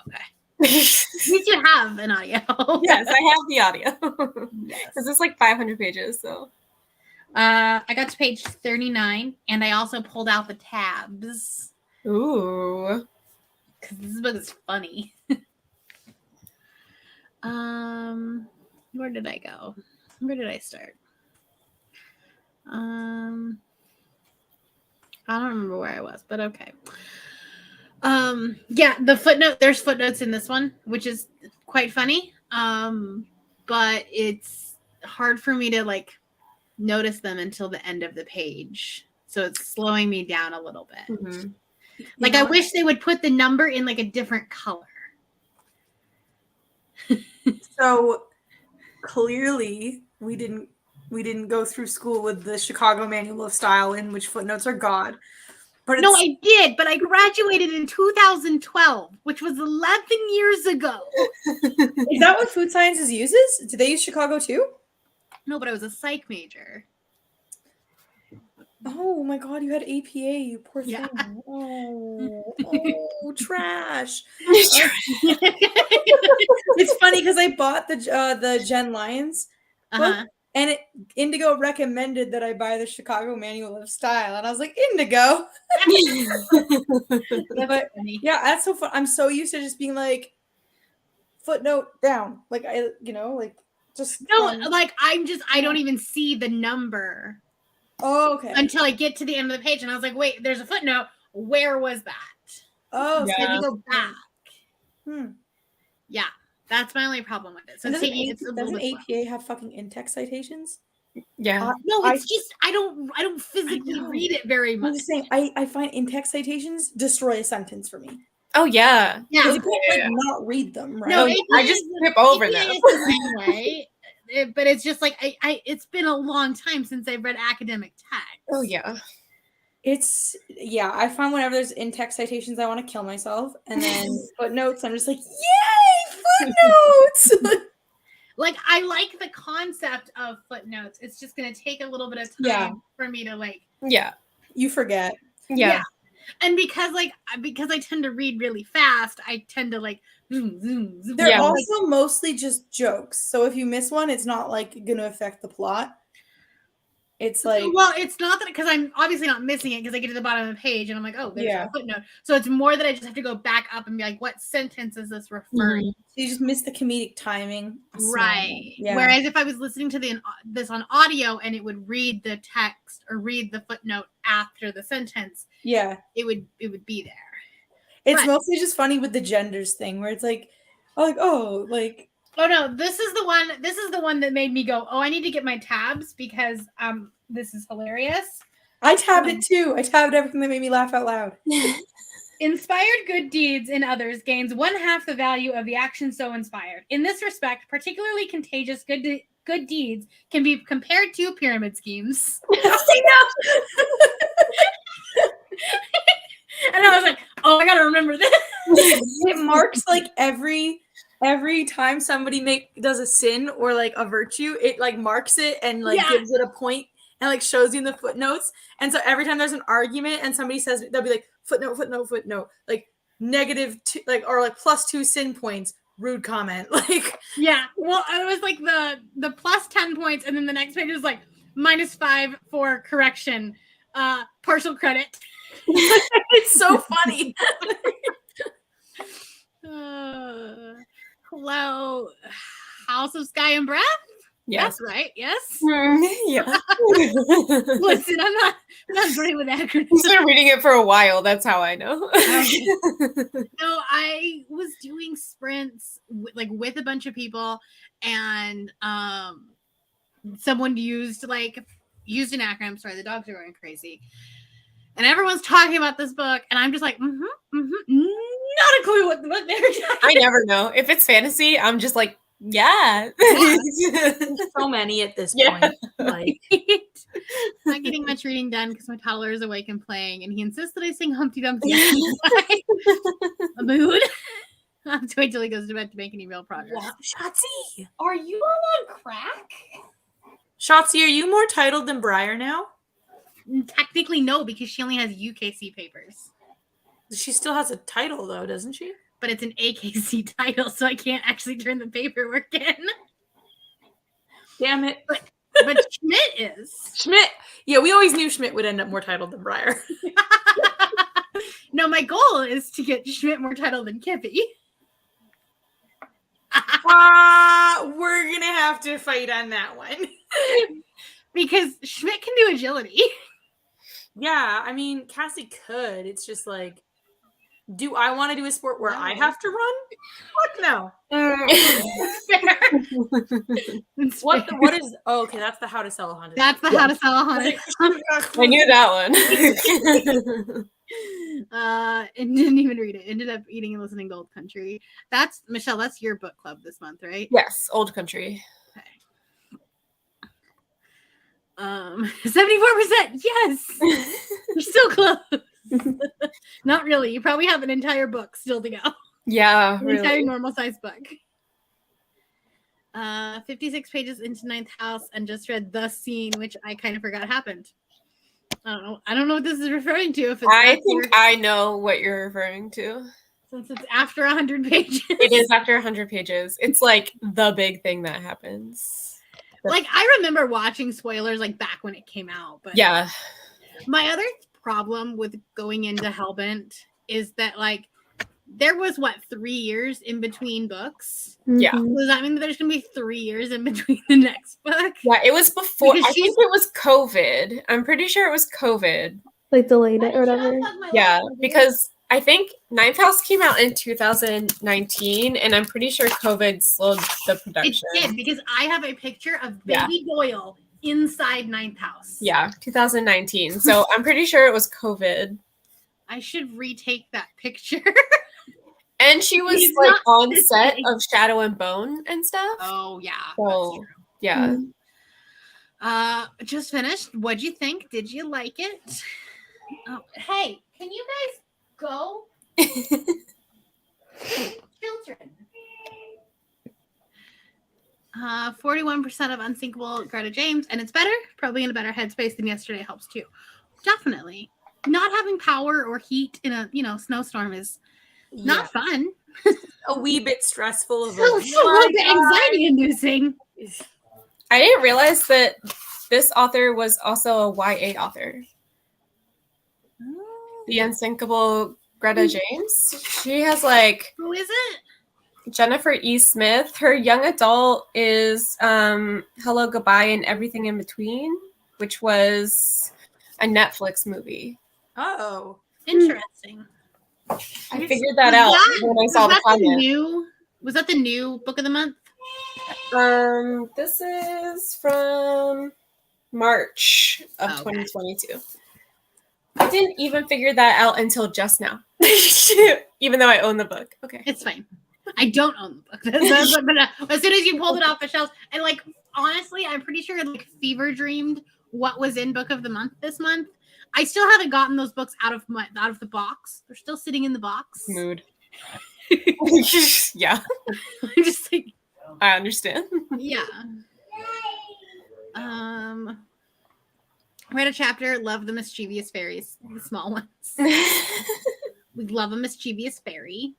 [SPEAKER 1] Okay. At least you have an audio.
[SPEAKER 2] Yes, I have the audio. Because it's like 500 pages. So
[SPEAKER 1] I got to page 39, and I also pulled out the tabs
[SPEAKER 2] ooh.
[SPEAKER 1] because this book is funny. Where did I go? Where did I start? I don't remember where I was, but okay. Yeah, the footnote. There's footnotes in this one, which is quite funny. But it's hard for me to like notice them until the end of the page, so it's slowing me down a little bit.
[SPEAKER 2] Mm-hmm.
[SPEAKER 1] Like I wish they would put the number in like a different color.
[SPEAKER 3] So clearly we didn't go through school with the Chicago Manual of Style in which footnotes are God. But
[SPEAKER 1] No, I did, but I graduated in 2012, which was 11 years ago.
[SPEAKER 3] is that what food sciences uses? Do they use Chicago too?
[SPEAKER 1] No, but I was a psych major.
[SPEAKER 3] Oh my god, you had APA, you poor
[SPEAKER 1] Yeah.
[SPEAKER 3] thing. Oh, trash. It's funny because I bought the Jen Lyons book, and Indigo recommended that I buy the Chicago Manual of Style, and I was like, Indigo. But yeah, that's so fun. I'm so used to just being like, footnote down, like just
[SPEAKER 1] like I don't even see the number.
[SPEAKER 3] Oh, okay.
[SPEAKER 1] Until I get to the end of the page, and I was like, wait, there's a footnote. Where was that?
[SPEAKER 3] Oh,
[SPEAKER 1] so I had to go back. Yeah, that's my only problem with it. So
[SPEAKER 3] doesn't APA have fucking in-text citations?
[SPEAKER 2] Yeah.
[SPEAKER 1] No, it's just I don't physically read it very much.
[SPEAKER 3] I'm just saying, I find in-text citations destroy a sentence for me.
[SPEAKER 2] Oh yeah.
[SPEAKER 3] Because you can't not read them, right?
[SPEAKER 2] No, I just skip over them.
[SPEAKER 1] Anyway, but it's just like it's been a long time since I've read academic text.
[SPEAKER 2] Oh yeah.
[SPEAKER 3] I find whenever there's in-text citations, I want to kill myself. And then footnotes, I'm just like, yay, footnotes!
[SPEAKER 1] Like, I like the concept of footnotes. It's just going to take a little bit of time for me to like.
[SPEAKER 2] Yeah.
[SPEAKER 3] You forget.
[SPEAKER 1] Yeah. And because I tend to read really fast, I tend to like zoom.
[SPEAKER 3] They're also mostly just jokes. So if you miss one, it's not like going to affect the plot. It's like,
[SPEAKER 1] well, it's not that because I'm obviously not missing it because I get to the bottom of the page and I'm like, oh, there's a footnote. So it's more that I just have to go back up and be like, what sentence is this referring?
[SPEAKER 3] So you just miss the comedic timing,
[SPEAKER 1] right? Yeah. Whereas if I was listening to this on audio and it would read the text or read the footnote after the sentence, it would be there.
[SPEAKER 3] It's mostly just funny with the genders thing where it's like, oh no,
[SPEAKER 1] this is the one that made me go, oh, I need to get my tabs because this is hilarious.
[SPEAKER 3] I tabbed it too. I tabbed everything that made me laugh out loud.
[SPEAKER 1] Inspired good deeds in others gains 1/2 the value of the action so inspired. In this respect, particularly contagious good deeds can be compared to pyramid schemes. I know. And I was like, oh, I gotta remember this.
[SPEAKER 3] It marks like every time somebody does a sin or like a virtue, it like marks it and like gives it a point and like shows you in the footnotes. And so every time there's an argument and somebody says, they'll be like footnote, like -2, like or like +2 sin points, rude comment. Like
[SPEAKER 1] well, it was like the plus 10 points, and then the next page is like -5 for correction, partial credit.
[SPEAKER 3] It's so funny.
[SPEAKER 1] Hello, House of Sky and Breath.
[SPEAKER 2] Yes.
[SPEAKER 1] That's right. Yes.
[SPEAKER 2] Yeah.
[SPEAKER 1] Listen, I'm not great with acronyms.
[SPEAKER 2] I've been reading it for a while. That's how I know.
[SPEAKER 1] No, I was doing sprints with a bunch of people, and someone used an acronym. Sorry, the dogs are going crazy. And everyone's talking about this book, and I'm just like, no. not a clue what they're talking
[SPEAKER 2] I never know. If it's fantasy, I'm just like, yeah.
[SPEAKER 3] There's so many at this
[SPEAKER 2] Yeah.
[SPEAKER 3] point. Like,
[SPEAKER 1] Not getting much reading done because my toddler is awake and playing, and he insists that I sing Humpty Dumpty. A mood. I'll have to wait till he goes to bed to make any real progress.
[SPEAKER 3] wow. Shotzi.
[SPEAKER 1] Are you on crack?
[SPEAKER 3] Shotzi, are you more titled than Briar now?
[SPEAKER 1] Technically, no, because she only has UKC papers.
[SPEAKER 3] She still has a title, though, doesn't she?
[SPEAKER 1] But it's an AKC title, so I can't actually turn the paperwork in.
[SPEAKER 3] Damn it.
[SPEAKER 1] But Schmidt is.
[SPEAKER 3] Schmidt. Yeah, we always knew Schmidt would end up more titled than Briar.
[SPEAKER 1] No, my goal is to get Schmidt more title than Kippy.
[SPEAKER 3] We're going to have to fight on that one.
[SPEAKER 1] Because Schmidt can do agility.
[SPEAKER 3] Yeah, I mean, Cassie could. It's just like, do I want to do a sport where I have to run? Fuck no.
[SPEAKER 1] It's
[SPEAKER 3] What
[SPEAKER 1] fair.
[SPEAKER 3] what is okay, that's the How to Sell a Haunted
[SPEAKER 1] That's the How to Sell a Haunted.
[SPEAKER 2] I knew that one.
[SPEAKER 1] And didn't even read it. Ended up eating and listening to Old Country. That's Michelle, that's your book club this month, right?
[SPEAKER 2] Yes, Old Country.
[SPEAKER 1] 74%. Yes. You're so close. Not really. You probably have an entire book still to go.
[SPEAKER 2] Yeah,
[SPEAKER 1] An entire
[SPEAKER 2] really.
[SPEAKER 1] normal size book. 56 pages into Ninth House, and just read The Scene, which I kind of forgot happened. I don't know what this is referring to. If it's
[SPEAKER 2] I
[SPEAKER 1] after-
[SPEAKER 2] think I know what you're referring to.
[SPEAKER 1] since it's after 100 pages.
[SPEAKER 2] It is after 100 pages. It's like the big thing that happens.
[SPEAKER 1] Like, I remember watching spoilers like back when it came out, but
[SPEAKER 2] Yeah.
[SPEAKER 1] my other problem with going into Hellbent is that like there was 3 years in between books.
[SPEAKER 2] Yeah.
[SPEAKER 4] Mhm.
[SPEAKER 1] Does that mean that there's gonna be 3 years in between the next book?
[SPEAKER 2] Yeah, it was before.
[SPEAKER 1] Because
[SPEAKER 2] I think it was COVID. I'm pretty sure it was COVID.
[SPEAKER 4] Like delayed it or whatever.
[SPEAKER 2] Yeah, because I think Ninth House came out in 2019, and I'm pretty sure COVID slowed the
[SPEAKER 1] It
[SPEAKER 2] production.
[SPEAKER 1] did, because I have a picture of
[SPEAKER 2] Yeah.
[SPEAKER 1] Baby Doyle inside Ninth House.
[SPEAKER 2] Yeah, 2019. So I'm pretty sure it was COVID.
[SPEAKER 1] I should retake that picture.
[SPEAKER 2] And she was
[SPEAKER 1] He's
[SPEAKER 2] like
[SPEAKER 1] not
[SPEAKER 2] on
[SPEAKER 1] this
[SPEAKER 2] set
[SPEAKER 1] big.
[SPEAKER 2] of Shadow and Bone and stuff.
[SPEAKER 1] Oh yeah.
[SPEAKER 2] So yeah.
[SPEAKER 1] Just finished. What'd you think? Did you like it? Oh, hey, can you guys go? Children. 41% of Unsinkable Greta James, and it's better. Probably in a better headspace than yesterday helps too. Definitely. Not having power or heat in a snowstorm is not fun.
[SPEAKER 3] a wee bit stressful. Of
[SPEAKER 1] So a little bit anxiety inducing.
[SPEAKER 2] I didn't realize that this author was also a YA author. The Unsinkable Greta James. She has like
[SPEAKER 1] Who is it?
[SPEAKER 2] Jennifer E. Smith. Her young adult is Hello, Goodbye, and Everything in Between, which was a Netflix movie.
[SPEAKER 3] Oh.
[SPEAKER 1] Interesting.
[SPEAKER 2] I figured that out when I saw the comment.
[SPEAKER 1] Was that the new book of the month?
[SPEAKER 2] This is from March of
[SPEAKER 1] Okay.
[SPEAKER 2] 2022. I didn't even figure that out until just now, even though I own the book. Okay.
[SPEAKER 1] It's fine. I don't own the book. But as soon as you pulled it off the shelves, and like honestly, I'm pretty sure like fever dreamed what was in book of the month this month. I still haven't gotten those books out of the box. They're still sitting in the box.
[SPEAKER 2] Mood. Yeah,
[SPEAKER 1] I'm just like,
[SPEAKER 2] I understand.
[SPEAKER 1] yeah. Read a chapter. Love the mischievous fairies, the small ones. We love a mischievous fairy.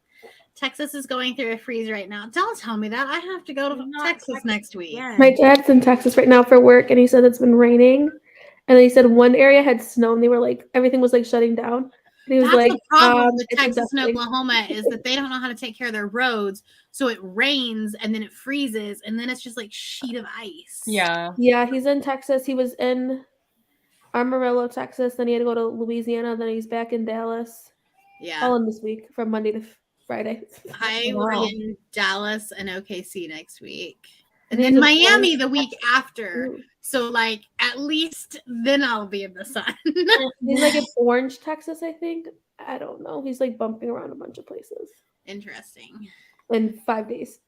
[SPEAKER 1] Texas is going through a freeze right now. Don't tell me that. I have to go to Texas next week.
[SPEAKER 3] Yeah.
[SPEAKER 4] My dad's in Texas right now for work, and he said it's been raining. And then he said one area had snow, and they were like, everything was like shutting down. And he was
[SPEAKER 1] That's
[SPEAKER 4] like,
[SPEAKER 1] the problem with
[SPEAKER 4] it's
[SPEAKER 1] Texas and
[SPEAKER 4] adjusting.
[SPEAKER 1] Oklahoma is that they don't know how to take care of their roads. So it rains and then it freezes and then it's just like sheet of ice.
[SPEAKER 2] Yeah.
[SPEAKER 4] Yeah, he's in Texas. He was in Amarillo, Texas. Then he had to go to Louisiana. Then he's back in Dallas.
[SPEAKER 1] Yeah.
[SPEAKER 4] All in this week from Monday to Friday.
[SPEAKER 1] I will
[SPEAKER 2] Wow.
[SPEAKER 1] be in Dallas and OKC next week. And
[SPEAKER 4] And
[SPEAKER 1] then
[SPEAKER 4] he's in
[SPEAKER 1] Miami
[SPEAKER 4] Florida.
[SPEAKER 1] the week after.
[SPEAKER 4] Ooh.
[SPEAKER 1] So like at least then I'll be in the sun.
[SPEAKER 4] He's like in Orange, Texas, I think. I don't know. He's like bumping around a bunch of places
[SPEAKER 1] Interesting.
[SPEAKER 4] in 5 days.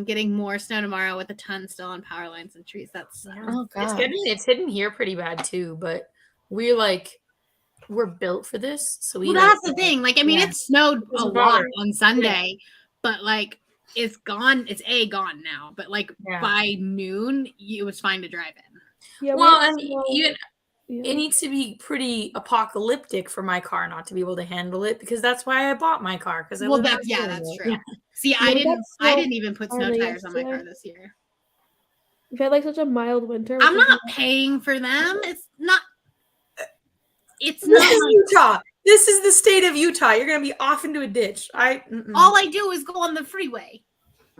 [SPEAKER 1] Getting more snow tomorrow with a ton still on power lines and trees. That's
[SPEAKER 2] Oh god.
[SPEAKER 3] It's hidden here pretty bad too, but we're built for this. So
[SPEAKER 1] well, that's the thing. Like, I mean,
[SPEAKER 3] Yeah.
[SPEAKER 1] it snowed a
[SPEAKER 3] doesn't
[SPEAKER 1] lot
[SPEAKER 3] bother.
[SPEAKER 1] on Sunday, but like it's gone. It's gone now. But like by noon, it was fine to drive in.
[SPEAKER 4] Yeah.
[SPEAKER 3] Well,
[SPEAKER 4] we had
[SPEAKER 3] and
[SPEAKER 4] snow.
[SPEAKER 3] even
[SPEAKER 4] Yeah.
[SPEAKER 3] it needs to be pretty apocalyptic for my car not to be able to handle it, because that's why I bought my car. Because
[SPEAKER 1] Well, that's true.
[SPEAKER 3] Yeah.
[SPEAKER 1] See,
[SPEAKER 4] Yeah,
[SPEAKER 1] I
[SPEAKER 4] we got
[SPEAKER 1] didn't
[SPEAKER 4] snow
[SPEAKER 1] even put snow
[SPEAKER 4] hardly
[SPEAKER 1] tires on my car
[SPEAKER 4] yesterday.
[SPEAKER 1] this year.
[SPEAKER 4] We've had like such a mild winter.
[SPEAKER 1] I'm
[SPEAKER 4] which is
[SPEAKER 1] not paying for them. It's not. It's
[SPEAKER 3] This
[SPEAKER 1] not.
[SPEAKER 3] is Utah. This is the state of Utah. You're gonna be off into a ditch.
[SPEAKER 1] All I do is go on the freeway.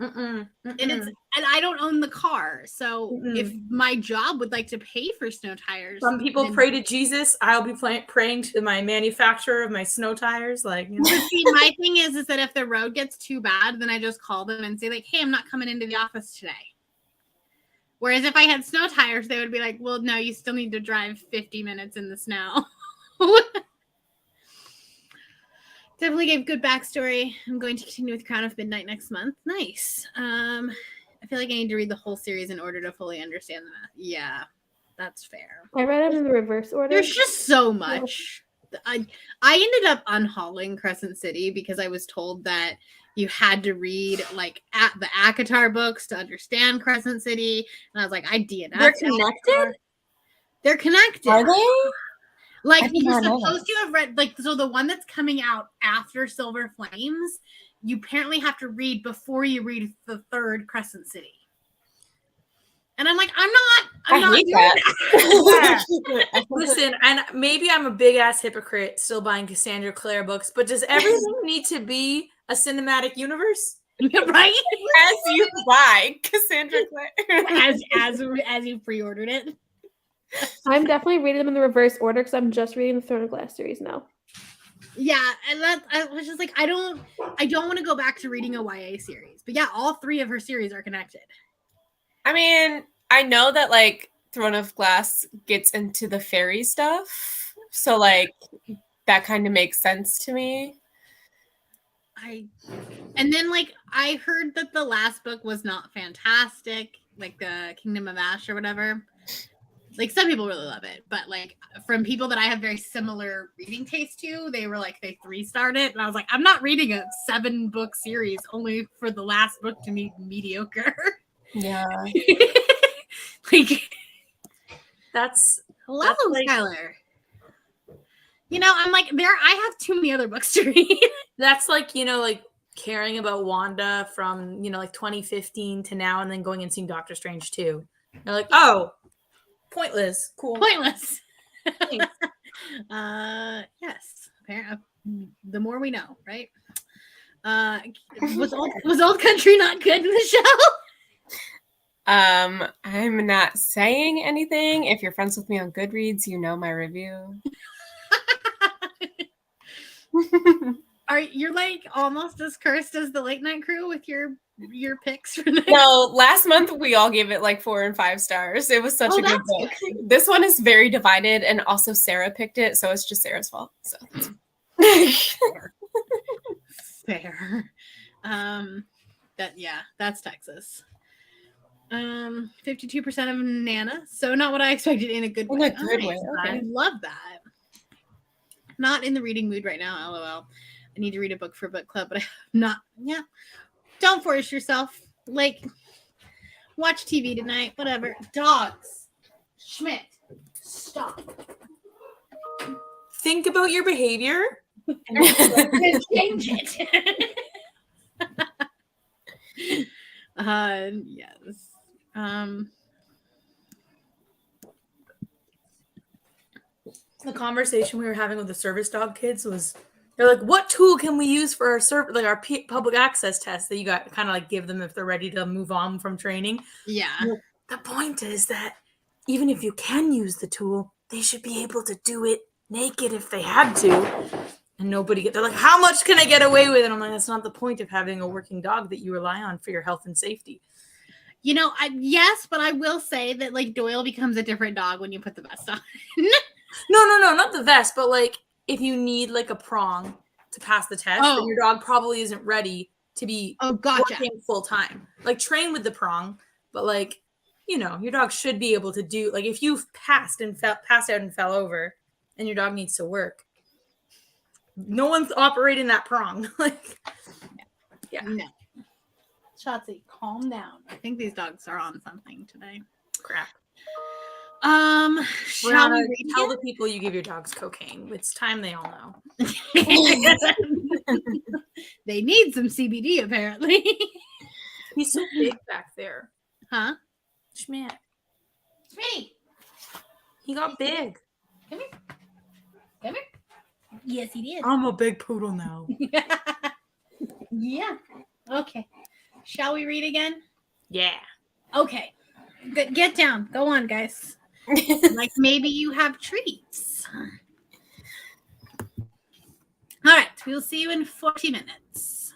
[SPEAKER 3] Mm-mm.
[SPEAKER 1] And I don't own the car, so if my job would like to pay for snow tires,
[SPEAKER 3] some people pray to Jesus. I'll be praying to my manufacturer of my snow tires. Like, you know.
[SPEAKER 1] See, my thing is that if the road gets too bad, then I just call them and say like, "Hey, I'm not coming into the office today." Whereas if I had snow tires, they would be like, "Well, no, you still need to drive 50 minutes in the snow." Definitely gave good backstory. I'm going to continue with Crown of Midnight next month. Nice. I feel like I need to read the whole series in order to fully understand that. Yeah, that's fair.
[SPEAKER 4] I read them in the reverse order.
[SPEAKER 1] There's just so much. I ended up unhauling Crescent City because I was told that you had to read like at the ACOTAR books to understand Crescent City, and I was like, I DNF.
[SPEAKER 3] They're connected.
[SPEAKER 1] They're connected.
[SPEAKER 2] Are they?
[SPEAKER 1] Like you're supposed to have read like so the one that's coming out after Silver Flames, you apparently have to read before you read the third Crescent City. And I'm like, I'm not
[SPEAKER 2] hate
[SPEAKER 1] doing
[SPEAKER 2] that.
[SPEAKER 3] Listen, and maybe I'm a big ass hypocrite still buying Cassandra Clare books, but does everything need to be a cinematic universe?
[SPEAKER 1] Right?
[SPEAKER 2] As you buy Cassandra Clare.
[SPEAKER 1] as you pre-ordered it.
[SPEAKER 4] I'm definitely reading them in the reverse order because I'm just reading the Throne of Glass series now.
[SPEAKER 1] Yeah, and I was just like, I don't want to go back to reading a YA series. But yeah, all three of her series are connected.
[SPEAKER 2] I mean, I know that like Throne of Glass gets into the fairy stuff, so like that kind of makes sense to me.
[SPEAKER 1] And then like I heard that the last book was not fantastic, like the Kingdom of Ash or whatever. Like some people really love it, but like from people that I have very similar reading taste to, they were like they 3-starred it, and I was like, I'm not reading a 7-book series only for the last book to be mediocre.
[SPEAKER 2] Yeah.
[SPEAKER 1] Like
[SPEAKER 3] That's
[SPEAKER 1] hello,
[SPEAKER 3] like,
[SPEAKER 1] Skylar. You know, I'm like I have too many other books to read.
[SPEAKER 3] that's like, you know, like caring about Wanda from, you know, like 2015 to now, and then going and seeing Doctor Strange too. They're like, oh, pointless. Cool.
[SPEAKER 1] Pointless. Yes. The more we know, right? Was Old Country not good in the show?
[SPEAKER 2] I'm not saying anything. If you're friends with me on Goodreads, you know my review.
[SPEAKER 1] You're like almost as cursed as the Late Night Crew with your picks for next?
[SPEAKER 2] No, last month we all gave it like 4 and 5 stars. It was such a good book. Good. This one is very divided, and also Sarah picked it, so it's just Sarah's fault. So
[SPEAKER 1] fair. That's Texas. 52% of Nana. So not what I expected in a good way.
[SPEAKER 2] In a good way. Okay.
[SPEAKER 1] I love that. Not in the reading mood right now, LOL. I need to read a book for book club, but I'm not. Yeah. Don't force yourself. Like, watch TV tonight. Whatever. Dogs. Schmidt. Stop.
[SPEAKER 3] Think about your behavior
[SPEAKER 1] and change it. Yes.
[SPEAKER 3] The conversation we were having with the service dog kids was, they're like, what tool can we use for our public access test that you got kind of like give them if they're ready to move on from training?
[SPEAKER 1] Yeah.
[SPEAKER 3] The point is that even if you can use the tool, they should be able to do it naked if they had to. And they're like, how much can I get away with? And I'm like, that's not the point of having a working dog that you rely on for your health and safety.
[SPEAKER 1] You know, yes, but I will say that like Doyle becomes a different dog when you put the vest on.
[SPEAKER 3] No, not the vest, but like if you need like a prong to pass the test,
[SPEAKER 1] Oh.
[SPEAKER 3] then your dog probably isn't ready to be
[SPEAKER 1] gotcha.
[SPEAKER 3] working full time. Like train with the prong, but like, you know, your dog should be able to do, like if you've passed out and fell over and your dog needs to work, no one's operating that prong. Like, yeah.
[SPEAKER 1] No. Shotzi, calm down. I think these dogs are on something today.
[SPEAKER 3] Crap.
[SPEAKER 1] Shall we
[SPEAKER 3] Brianna,
[SPEAKER 1] read
[SPEAKER 3] tell
[SPEAKER 1] again?
[SPEAKER 3] the people you give your dogs cocaine. It's time they all know.
[SPEAKER 1] They need some CBD apparently.
[SPEAKER 3] He's so big back there.
[SPEAKER 1] Huh?
[SPEAKER 3] Schmidt.
[SPEAKER 1] Smitty,
[SPEAKER 3] He got big.
[SPEAKER 1] come here. Come here. Yes, he did.
[SPEAKER 3] I'm a big poodle now.
[SPEAKER 1] Yeah. Okay. Shall we read again?
[SPEAKER 3] Yeah.
[SPEAKER 1] Okay. Get down. Go on, guys. Like maybe you have treats. All right. We'll see you in 40 minutes.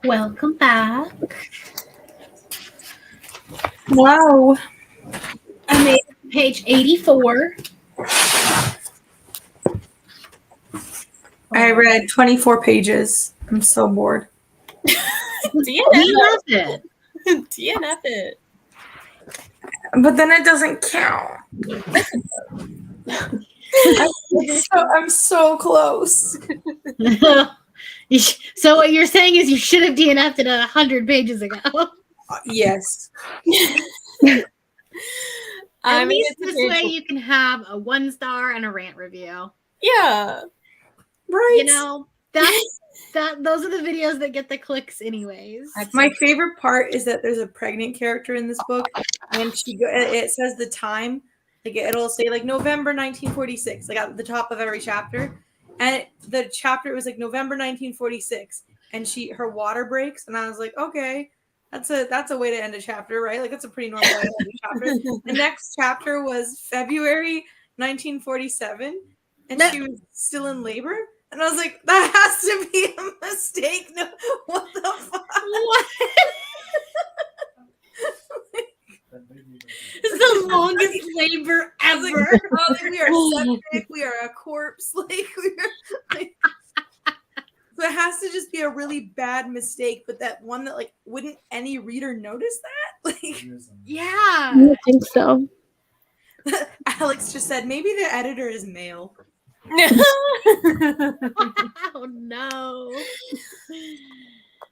[SPEAKER 1] Welcome back.
[SPEAKER 3] Wow.
[SPEAKER 1] I made page 84.
[SPEAKER 3] I read 24 pages. I'm so bored.
[SPEAKER 2] DNF
[SPEAKER 1] it.
[SPEAKER 2] DNF it.
[SPEAKER 3] But then it doesn't count. I'm so close.
[SPEAKER 1] So what you're saying is you should have DNF'd it 100 pages ago.
[SPEAKER 3] Yes.
[SPEAKER 1] At least this way you can have a 1-star and a rant review.
[SPEAKER 2] Yeah.
[SPEAKER 3] Right.
[SPEAKER 1] You know, those are the videos that get the clicks anyways.
[SPEAKER 3] My favorite part is that there's a pregnant character in this book, and it says the time, like it'll say like November 1946, like at the top of every chapter, and the chapter was like November 1946, and her water breaks, and I was like, okay, that's a way to end a chapter, right? Like that's a pretty normal way to end a chapter. The next chapter was February 1947, and she was still in labor. And I was like, that has to be a mistake. No, what the fuck?
[SPEAKER 1] What? It's the longest labor ever.
[SPEAKER 3] Like, we are septic. We are a corpse. Like, so it has to just be a really bad mistake, but that one that like wouldn't any reader notice that? Like,
[SPEAKER 1] Yeah.
[SPEAKER 4] I don't think so.
[SPEAKER 3] Alex just said maybe the editor is male.
[SPEAKER 1] Oh no.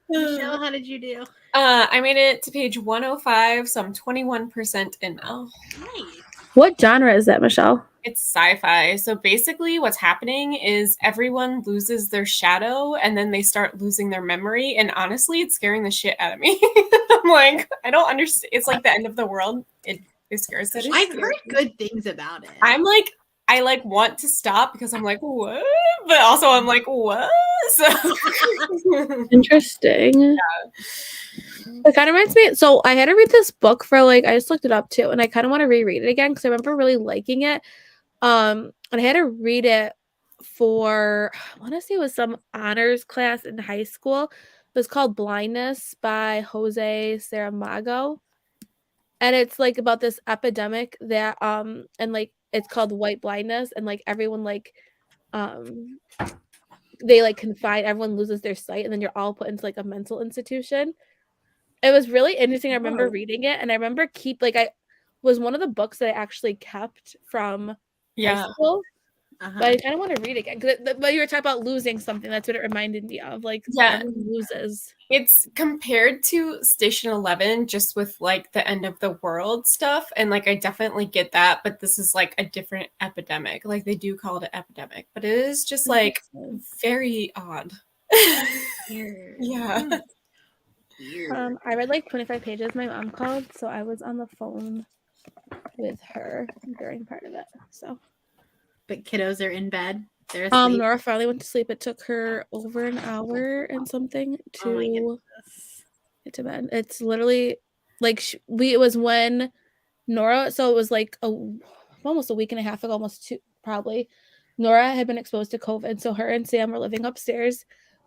[SPEAKER 1] Michelle, how did you do?
[SPEAKER 2] I made it to page 105, so I'm 21% in now.
[SPEAKER 1] Nice.
[SPEAKER 4] What genre is that, Michelle?
[SPEAKER 2] It's sci-fi. So basically what's happening is everyone loses their shadow and then they start losing their memory. And honestly, it's scaring the shit out of me. I'm like, I don't understand. It's like the end of the world. It scares the shit.
[SPEAKER 1] I've heard good things about it.
[SPEAKER 2] I'm like, I like want to stop because I'm like, what? But also I'm like, what? So
[SPEAKER 4] Interesting. Yeah. It kind of reminds me. So I had to read this book for I just looked it up too, and I kind of want to reread it again because I remember really liking it. And I had to read it for, I want to say it was some honors class in high school. It was called Blindness by Jose Saramago. And it's like about this epidemic that and like it's called white blindness, and like everyone they like confine, everyone loses their sight, and then you're all put into like a mental institution. It was really interesting. I remember reading it, and I remember I was one of the books that I actually kept from high school. But I kind of want to read it again because but you were talking about losing something. That's what it reminded me of. Like, everyone loses.
[SPEAKER 2] It's compared to Station 11, just with like the end of the world stuff, and like I definitely get that. But this is like a different epidemic. Like they do call it an epidemic, but it is just like very odd. Yeah.
[SPEAKER 4] I read like 25 pages. My mom called, so I was on the phone with her during part of it. So.
[SPEAKER 1] But kiddos are in bed. They're
[SPEAKER 4] asleep. Nora finally went to sleep. It took her over an hour and something to get to bed. It's literally like it was when Nora. So it was like almost a week and a half ago, almost 2 probably. Nora had been exposed to COVID, so her and Sam were living upstairs,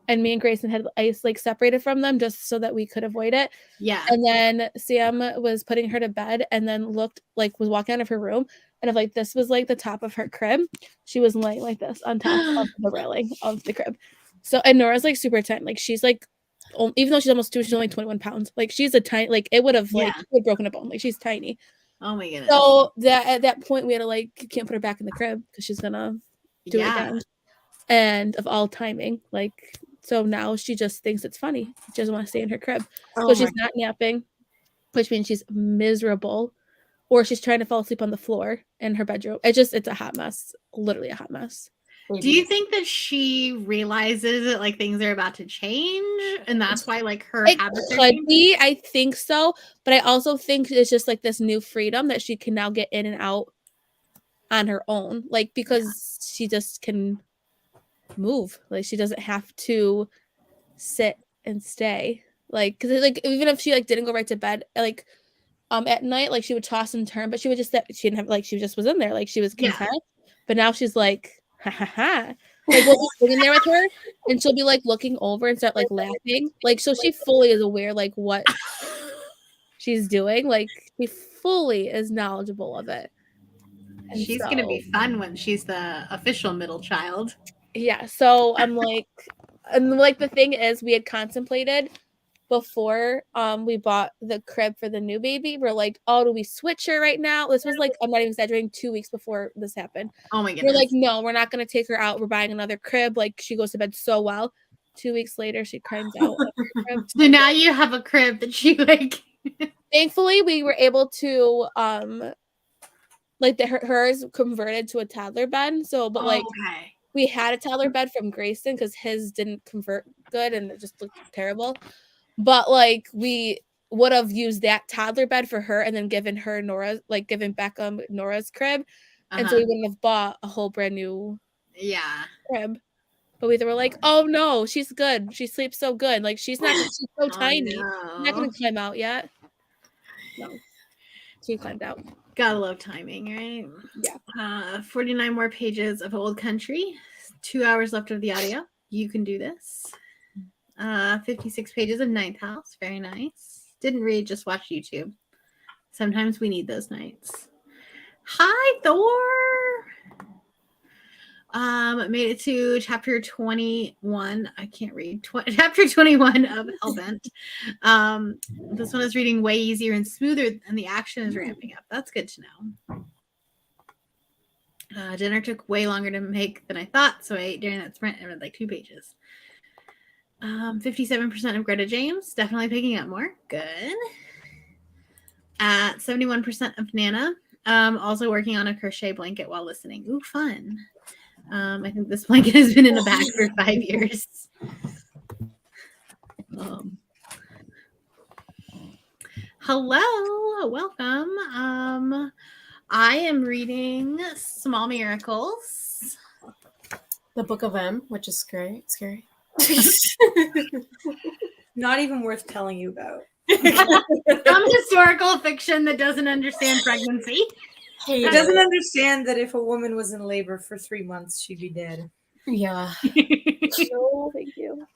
[SPEAKER 4] and me and Grayson had ice like separated from them just so that we could avoid it.
[SPEAKER 1] Yeah.
[SPEAKER 4] And then Sam was putting her to bed, and then was walking out of her room. And if like this was like the top of her crib, she was laying like this on top of the railing of the crib. So, and Nora's like super tiny. Like she's like, even though she's almost 2, she's only 21 pounds. Like she's a tiny, like it would have broken a bone. Like she's tiny.
[SPEAKER 1] Oh my goodness.
[SPEAKER 4] So at that point we had to can't put her back in the crib because she's gonna do it again. And of all timing, so now she just thinks it's funny. She doesn't want to stay in her crib. So she's not napping, which means she's miserable. Or she's trying to fall asleep on the floor in her bedroom. It's a hot mess. Literally a hot mess.
[SPEAKER 1] Do you think that she realizes that things are about to change, and that's why her habits are changing?
[SPEAKER 4] I think so, but I also think it's just this new freedom that she can now get in and out on her own, because she just can move. She doesn't have to sit and stay. Because even if she didn't go right to bed, at night, she would toss and turn, but she would just she didn't have she just was in there, she was content. But now she's ha ha ha, Like we'll be sitting there with her, and she'll be like looking over and start like laughing. Like so, she fully is aware like what she's doing. Like she fully is knowledgeable of it. And
[SPEAKER 1] She's gonna be fun when she's the official middle child.
[SPEAKER 4] Yeah. So I'm like, and like the thing is, we had contemplated before we bought the crib for the new baby. We're like, oh, do we switch her right now? This was like, I'm not even exaggerating, 2 weeks before this happened.
[SPEAKER 1] Oh my goodness.
[SPEAKER 4] We're like, no, we're not gonna take her out. We're buying another crib. Like she goes to bed so well. 2 weeks later, she climbs out of the crib.
[SPEAKER 1] So now you have a crib that she like.
[SPEAKER 4] Thankfully, we were able to like hers converted to a toddler bed. So, but like
[SPEAKER 1] okay.
[SPEAKER 4] we had a toddler bed from Grayson because his didn't convert good and it just looked terrible. But like we would have used that toddler bed for her and then given her Nora's, like given Beckham Nora's crib. And so we wouldn't have bought a whole brand new crib. But we were like, oh no, she's good. She sleeps so good. Like she's so tiny.
[SPEAKER 1] No.
[SPEAKER 4] She's not gonna climb out yet. No. She climbed out.
[SPEAKER 1] Gotta love timing, right?
[SPEAKER 4] Yeah.
[SPEAKER 1] 49 more pages of Old Country. 2 hours left of the audio. You can do this. 56 pages of Ninth House. Very nice. Didn't read, just watch YouTube. Sometimes we need those nights. Hi, Thor. Made it to chapter 21. I can't read. Chapter 21 of Hellbent. This one is reading way easier and smoother, and the action is ramping up. That's good to know. Dinner took way longer to make than I thought, so I ate during that sprint and read like 2 pages. 57% of Greta James, definitely picking up more. Good. At 71% of Nana, also working on a crochet blanket while listening. Ooh, fun. I think this blanket has been in a bag for 5 years. Hello, welcome. I am reading Small Miracles.
[SPEAKER 2] The Book of M, which is scary.
[SPEAKER 3] Not even worth telling you about.
[SPEAKER 1] Some historical fiction that doesn't understand pregnancy.
[SPEAKER 3] It doesn't understand that if a woman was in labor for 3 months, she'd be dead.
[SPEAKER 2] Yeah.
[SPEAKER 4] No, thank you.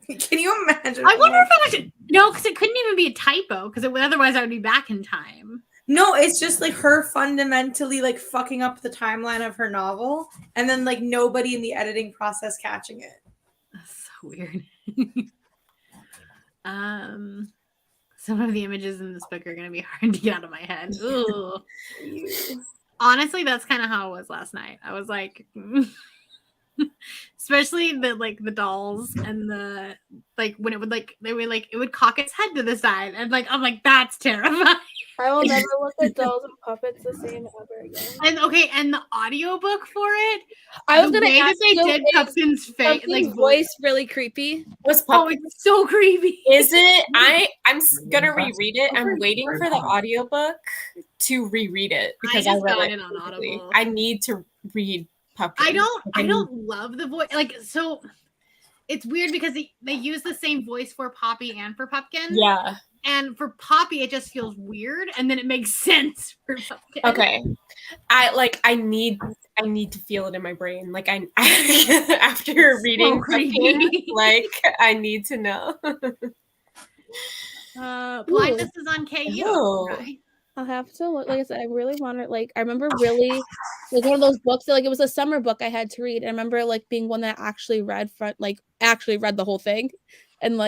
[SPEAKER 3] Can you imagine?
[SPEAKER 1] I wonder if it was no, because it couldn't even be a typo, because otherwise I would be back in time.
[SPEAKER 3] No, it's just like her fundamentally like fucking up the timeline of her novel, and then like nobody in the editing process catching it.
[SPEAKER 1] That's so weird. Some of the images in this book are going to be hard to get out of my head. Ooh. Honestly, that's kind of how it was last night. I was like, especially the dolls and the like when it would it would cock its head to the side and I'm like that's terrifying.
[SPEAKER 4] I will never look at dolls and puppets the same ever again.
[SPEAKER 1] And the audiobook for it,
[SPEAKER 4] I was gonna ask
[SPEAKER 1] they did Pupkin's face,
[SPEAKER 4] voice really creepy.
[SPEAKER 2] Was
[SPEAKER 1] it's so creepy.
[SPEAKER 2] Is it? I'm gonna reread it. I'm waiting for the audiobook to reread it because I read it on Audible. I need to read Pumpkin.
[SPEAKER 1] I don't love the voice. So it's weird because they use the same voice for Poppy and for Pumpkin.
[SPEAKER 2] Yeah. And
[SPEAKER 1] for Poppy, it just feels weird, and then it makes sense for Pumpkin.
[SPEAKER 2] Okay. I need to feel it in my brain. Like after reading Pumpkin, I need to know.
[SPEAKER 1] Blindness is on KU. Right?
[SPEAKER 4] I'll have to look. Like I said, I really want to I remember really one of those books that it was a summer book I had to read. I remember being one that I actually read the whole thing and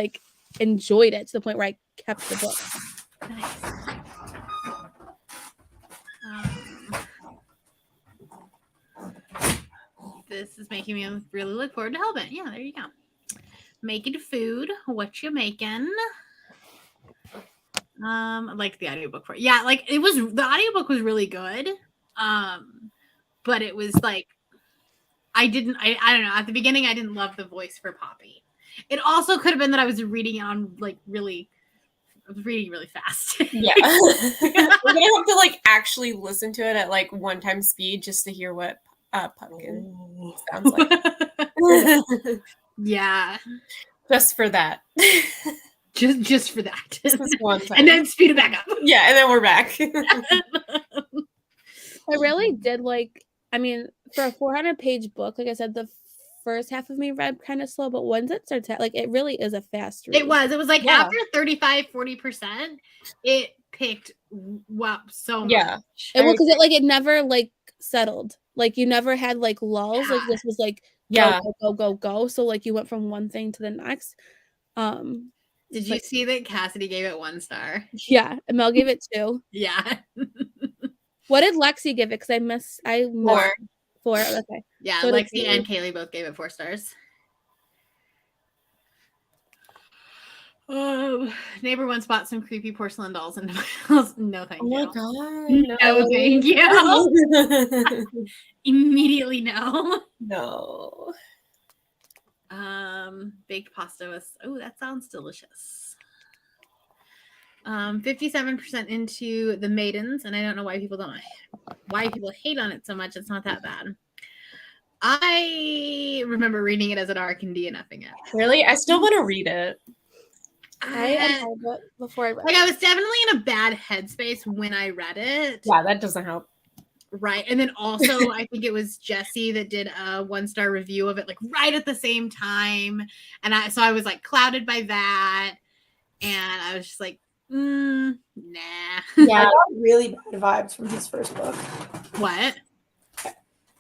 [SPEAKER 4] enjoyed it to the point where I kept the book.
[SPEAKER 1] Nice. This is making me really look forward to Hellbent. Yeah, there you go. Making food. What you making? I like the audiobook for it. Yeah, the audiobook was really good. But it was I don't know. At the beginning, I didn't love the voice for Poppy. It also could have been that I was reading on really fast.
[SPEAKER 2] Yeah. We're gonna have to actually listen to it at 1 time speed just to hear what Pumpkin sounds like.
[SPEAKER 1] Yeah.
[SPEAKER 2] Just for that.
[SPEAKER 1] Just for that.
[SPEAKER 2] Just one time.
[SPEAKER 1] And then speed it back up.
[SPEAKER 2] Yeah, and then we're back.
[SPEAKER 4] I really did for a 400-page book, like I said, the first half of me read kind of slow, but once it starts, like it really is a fast read.
[SPEAKER 1] It was like
[SPEAKER 2] Yeah.
[SPEAKER 1] after 35-40%, it picked up so
[SPEAKER 2] Yeah.
[SPEAKER 1] much.
[SPEAKER 4] It was because it never like settled. Like you never had like lulls. Like this was like
[SPEAKER 2] Yeah.
[SPEAKER 4] go. So like you went from one thing to the next.
[SPEAKER 1] Did you see that Cassidy gave it 1 star?
[SPEAKER 4] Yeah, and Mel gave it 2.
[SPEAKER 1] Yeah.
[SPEAKER 4] What did Lexi give it? Because I missed 4. Okay.
[SPEAKER 1] Yeah,
[SPEAKER 4] So did
[SPEAKER 1] Lexi and Kaylee both gave it 4 stars. Oh, neighbor once bought some creepy porcelain dolls into my house. No, thank you.
[SPEAKER 2] Oh my god.
[SPEAKER 1] No, thank you. Immediately no.
[SPEAKER 2] No.
[SPEAKER 1] Baked pasta was, oh, that sounds delicious. 57% into The Maidens, and I don't know why people hate on it so much. It's not that bad. I remember reading it as an ARC and DNFing it.
[SPEAKER 2] Really? I still want to read it.
[SPEAKER 4] I unfollowed it before I read
[SPEAKER 1] I was definitely in a bad headspace when I read it.
[SPEAKER 2] Yeah, that doesn't help.
[SPEAKER 1] Right. And then also, I think it was Jessie that did a 1-star review of it, like right at the same time. And so I was like clouded by that. And I was just like, nah.
[SPEAKER 3] Yeah, I got really bad vibes from his first book.
[SPEAKER 1] What?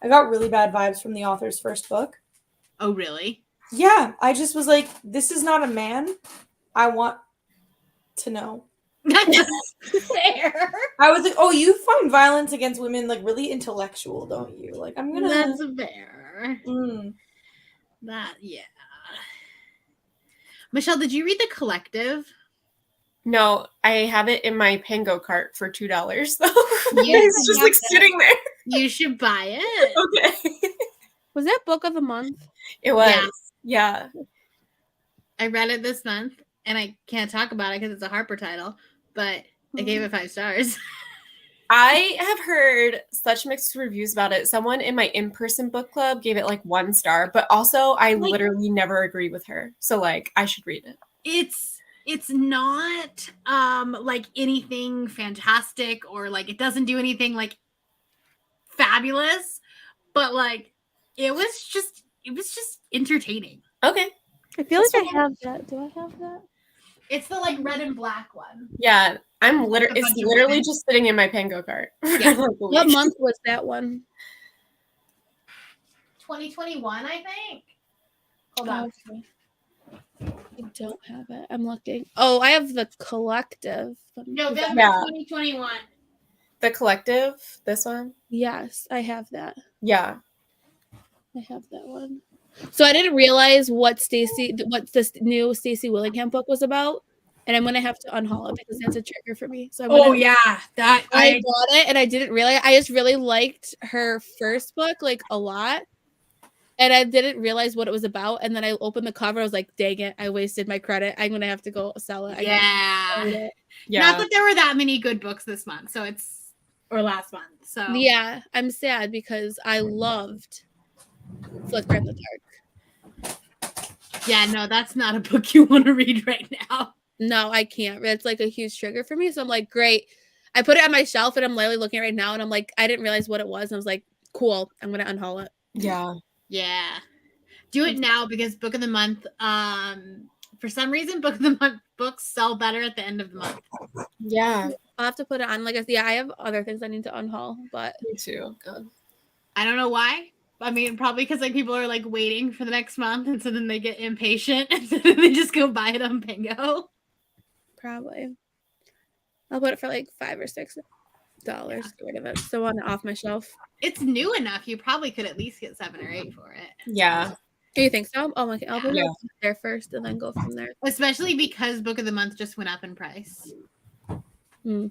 [SPEAKER 3] I got really bad vibes from the author's first book.
[SPEAKER 1] Oh, really?
[SPEAKER 3] Yeah, I just was like, this is not a man. I want to know.
[SPEAKER 1] That's fair.
[SPEAKER 3] I was like, oh, you find violence against women like really intellectual, don't you? Like, I'm gonna.
[SPEAKER 1] That's fair. Yeah. Michelle, did you read The Collective?
[SPEAKER 2] No, I have it in my Pango cart for $2 though.
[SPEAKER 1] Yes,
[SPEAKER 2] It's just like sitting there.
[SPEAKER 1] You should buy it.
[SPEAKER 2] Okay.
[SPEAKER 4] Was that book of the month?
[SPEAKER 2] It was. Yeah.
[SPEAKER 1] I read it this month, and I can't talk about it because it's a Harper title, but I gave it 5 stars.
[SPEAKER 2] I have heard such mixed reviews about it. Someone in my in-person book club gave it like 1 star, but also I literally never agree with her. So like I should read it.
[SPEAKER 1] It's not like anything fantastic or like it doesn't do anything like fabulous, but like it was just entertaining.
[SPEAKER 2] Okay.
[SPEAKER 4] I feel like I have that. Do I have that?
[SPEAKER 1] It's the like red and black one.
[SPEAKER 2] Yeah, it's literally just sitting in my Pango cart.
[SPEAKER 1] Yeah.
[SPEAKER 4] What month was that one?
[SPEAKER 1] 2021, I think. Hold on.
[SPEAKER 4] Okay. I don't have it. I'm looking. Oh, I have The Collective.
[SPEAKER 1] November 2021.
[SPEAKER 2] The Collective, this one?
[SPEAKER 4] Yes, I have that.
[SPEAKER 2] Yeah.
[SPEAKER 4] I have that one. So I didn't realize what this new Stacey Willingham book was about, and I'm gonna have to unhaul it because that's a trigger for me. So
[SPEAKER 1] that
[SPEAKER 4] I bought it and I didn't realize. I just really liked her first book like a lot, and I didn't realize what it was about. And then I opened the cover. I was like, "Dang it! I wasted my credit. I'm gonna have to go sell it."
[SPEAKER 1] Yeah.
[SPEAKER 2] Yeah.
[SPEAKER 1] Not that there were that many good books this month, or last month. So
[SPEAKER 4] yeah, I'm sad because I loved Flicker in the Dark.
[SPEAKER 1] Yeah, no, that's not a book you want to read right now.
[SPEAKER 4] No, I can't. It's like a huge trigger for me. So I'm like, great. I put it on my shelf and I'm literally looking at it right now and I'm like, I didn't realize what it was. And I was like, cool. I'm gonna unhaul it.
[SPEAKER 2] Yeah.
[SPEAKER 1] Yeah. Do it now because Book of the Month, for some reason, Book of the Month books sell better at the end of the month.
[SPEAKER 2] Yeah.
[SPEAKER 4] I'll have to put it on. Like, I have other things I need to unhaul, but
[SPEAKER 2] Me too. God.
[SPEAKER 1] I don't know why. I mean, probably because like people are like waiting for the next month, and so then they get impatient, and so then they just go buy it on Pango.
[SPEAKER 4] probably I'll put it for like $5 or $6. Get rid of it. So on off my shelf.
[SPEAKER 1] It's new enough. You probably could at least get 7 or 8 for it.
[SPEAKER 2] Yeah.
[SPEAKER 4] Do you think so? Oh my god, I'll put
[SPEAKER 2] Yeah.
[SPEAKER 4] it there first and then go from there.
[SPEAKER 1] Especially because Book of the Month just went up in price.
[SPEAKER 4] I'm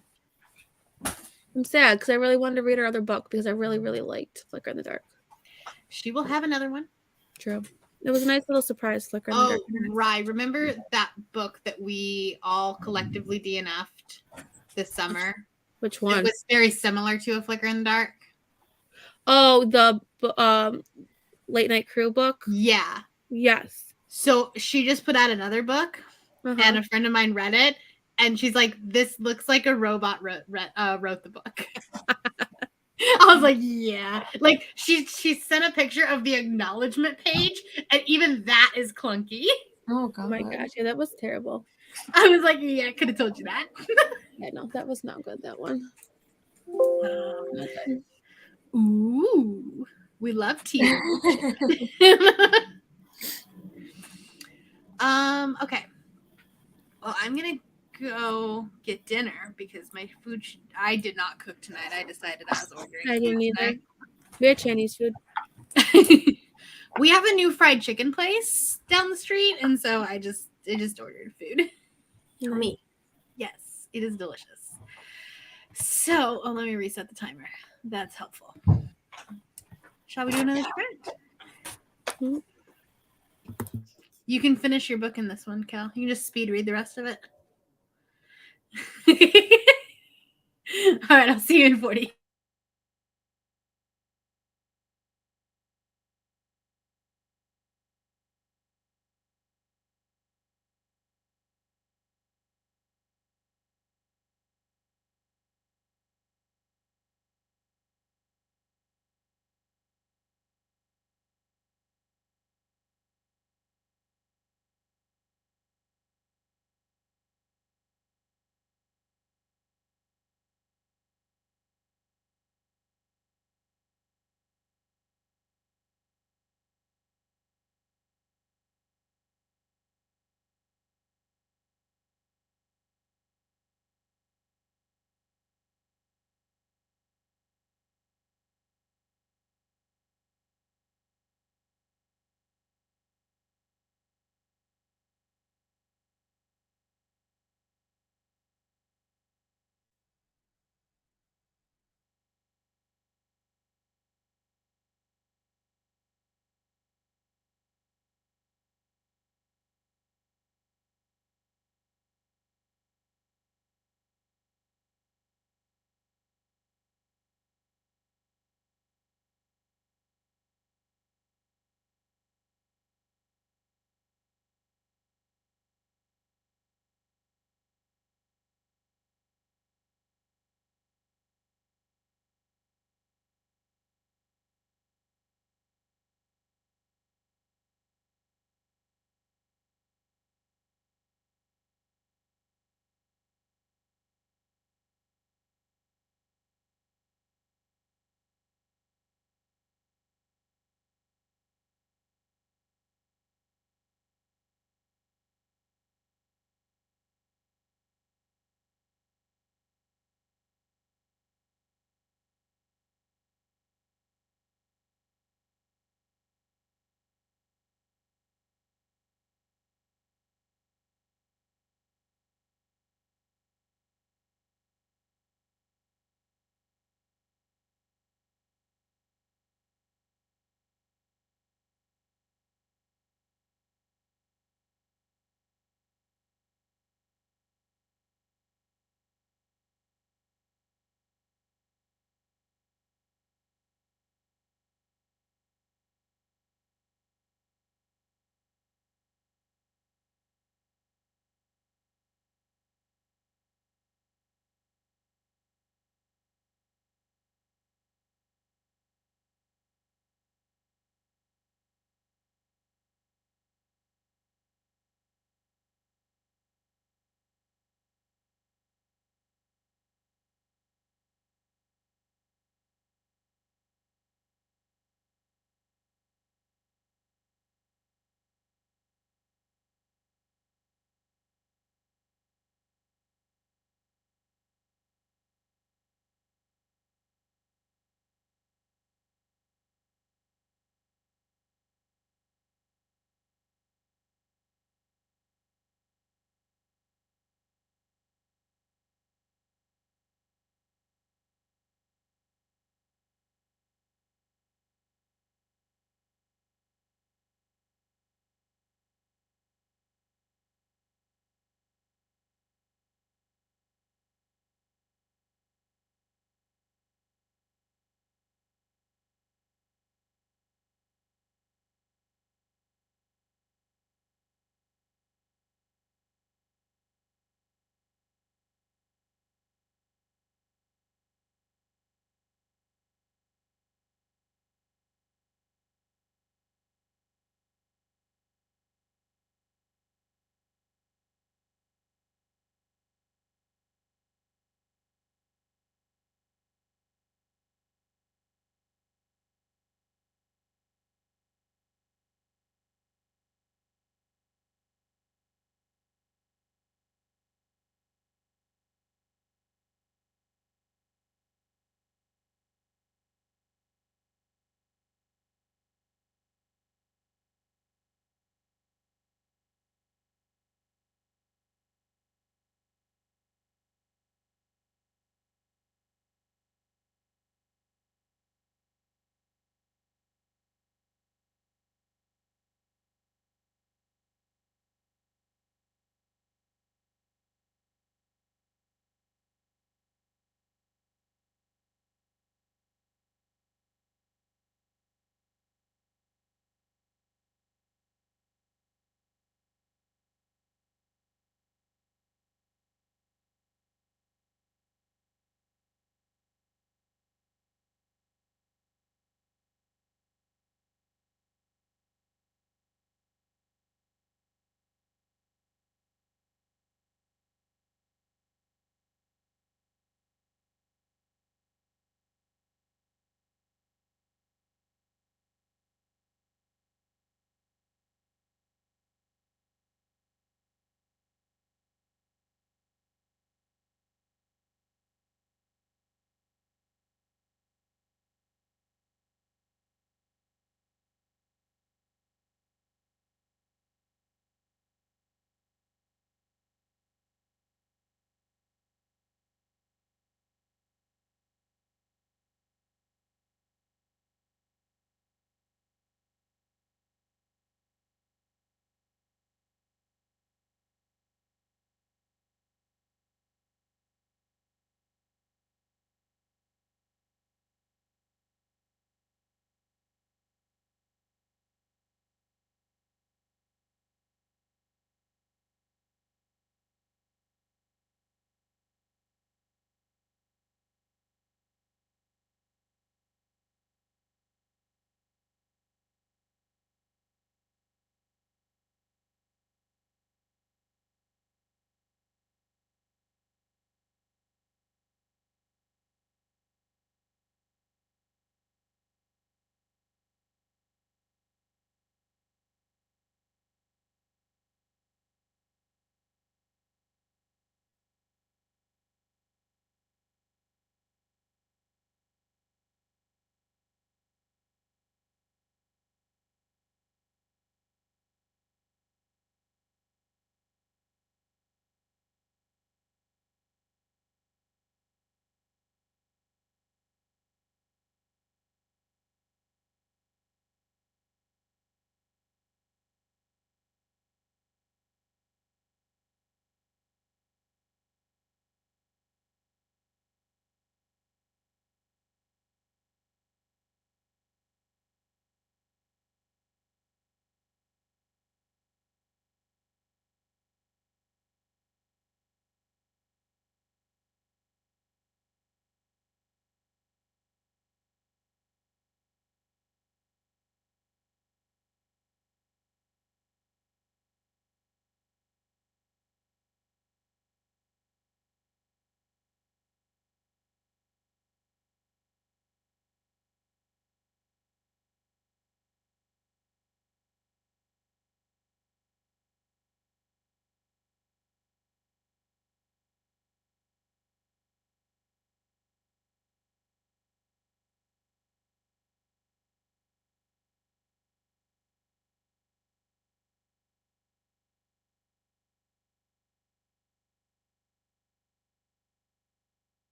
[SPEAKER 4] sad because I really wanted to read her other book because I really, really liked Flicker in the Dark.
[SPEAKER 1] She will have another one.
[SPEAKER 4] True. It was a nice little surprise, Flicker in the Dark.
[SPEAKER 1] Right. Remember that book that we all collectively DNF'd this summer?
[SPEAKER 4] Which one?
[SPEAKER 1] It was very similar to A Flicker in the Dark.
[SPEAKER 4] Oh, the Late Night Crew book?
[SPEAKER 1] Yeah.
[SPEAKER 4] Yes.
[SPEAKER 1] So she just put out another book, and a friend of mine read it, and she's like, "This looks like a robot wrote the book." I was like, yeah. Like she sent a picture of the acknowledgement page, and even that is clunky.
[SPEAKER 2] Oh
[SPEAKER 4] Oh
[SPEAKER 2] god.
[SPEAKER 4] my gosh, yeah, that was terrible.
[SPEAKER 1] I was like, yeah, I could have told you that.
[SPEAKER 4] Yeah, no, that was not good. That one. Not good.
[SPEAKER 1] Ooh, we love tea. Okay. Well, I'm gonna go get dinner because my food. I did not cook tonight. I decided I was ordering.
[SPEAKER 4] I didn't
[SPEAKER 1] food
[SPEAKER 4] either. We had Chinese food.
[SPEAKER 1] tonight. We have a new fried chicken place down the street, and so I just ordered food.
[SPEAKER 3] Me.
[SPEAKER 1] Yes, it is delicious. So, let me reset the timer. That's helpful. Shall we do another sprint?
[SPEAKER 4] Mhm.
[SPEAKER 1] You can finish your book in this one, Cal. You can just speed read the rest of it. All right, I'll see you in 40.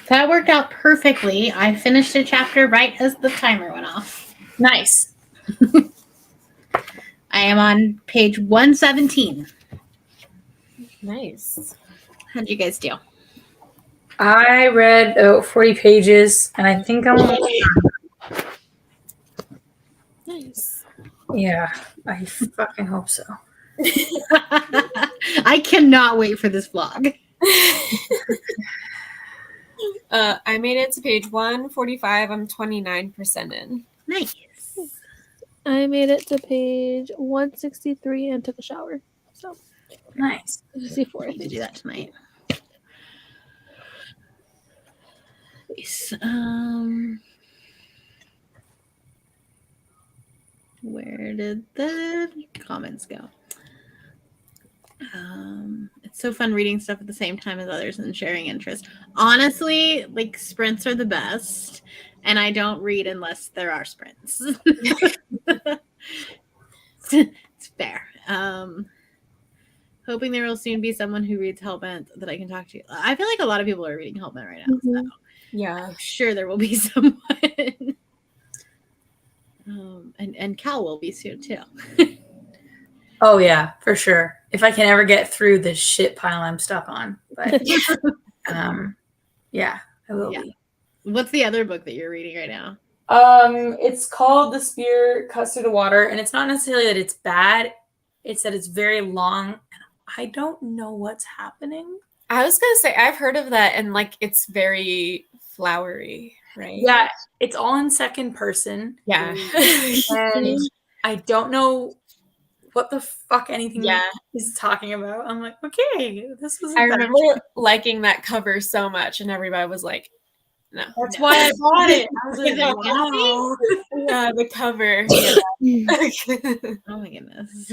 [SPEAKER 1] That worked out perfectly. I finished a chapter right as the timer went off.
[SPEAKER 3] Nice.
[SPEAKER 1] I am on page 117.
[SPEAKER 2] Nice.
[SPEAKER 1] How'd you guys do?
[SPEAKER 3] I read 40 pages, and I think I'm almost done.
[SPEAKER 2] Nice.
[SPEAKER 3] Yeah, I fucking hope so.
[SPEAKER 1] I cannot wait for this vlog.
[SPEAKER 2] I made it to page 145. I'm 29% in.
[SPEAKER 1] Nice.
[SPEAKER 4] I made it to page 163 and took a shower. So
[SPEAKER 3] Nice.
[SPEAKER 4] 64.
[SPEAKER 1] I need to do that tonight. Nice. Where did the comments go? It's so fun reading stuff at the same time as others and sharing interest. Honestly, like sprints are the best, and I don't read unless there are sprints. It's fair. Hoping there will soon be someone who reads Hellbent that I can talk to. I feel like a lot of people are reading Hellbent right now. So
[SPEAKER 2] Yeah.
[SPEAKER 1] I'm sure there will be someone. And Cal will be soon too.
[SPEAKER 3] Oh yeah, for sure. If I can ever get through this shit pile I'm stuck on, but yeah, I will be.
[SPEAKER 1] What's the other book that you're reading right now?
[SPEAKER 3] It's called The Spear Cuts Through the Water, and it's not necessarily that it's bad. It's that it's very long, and I don't know what's happening.
[SPEAKER 2] I was gonna say I've heard of that, and like it's very flowery, right?
[SPEAKER 3] Yeah, it's all in second person.
[SPEAKER 2] Yeah.
[SPEAKER 3] And I don't know what the fuck anything
[SPEAKER 2] Yeah.
[SPEAKER 3] is talking about. I'm like, okay, this was.
[SPEAKER 2] I remember liking that cover so much, and everybody was like, "No."
[SPEAKER 3] That's why I bought it. I was
[SPEAKER 1] Is
[SPEAKER 3] like,
[SPEAKER 1] it
[SPEAKER 3] wow.
[SPEAKER 2] Yeah, the cover. Yeah.
[SPEAKER 1] Oh my goodness.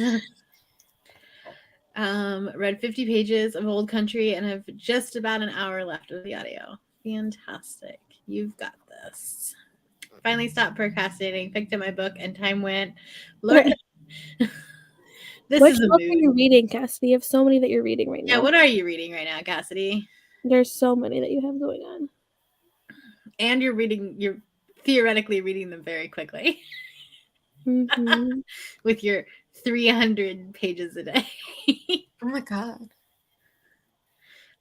[SPEAKER 1] Read 50 pages of Old Country and have just about an hour left of the audio. Fantastic. You've got this. Finally stopped procrastinating, picked up my book, and time went. Lord, this
[SPEAKER 4] Which
[SPEAKER 1] is a
[SPEAKER 4] book
[SPEAKER 1] mood.
[SPEAKER 4] are you reading, Cassidy? You have so many that you're reading right now.
[SPEAKER 1] Yeah, what are you reading right now, Cassidy?
[SPEAKER 4] There's so many that you have going on.
[SPEAKER 1] And you're theoretically reading them very quickly.
[SPEAKER 4] Mm-hmm.
[SPEAKER 1] With your 300 pages a day.
[SPEAKER 2] Oh my god.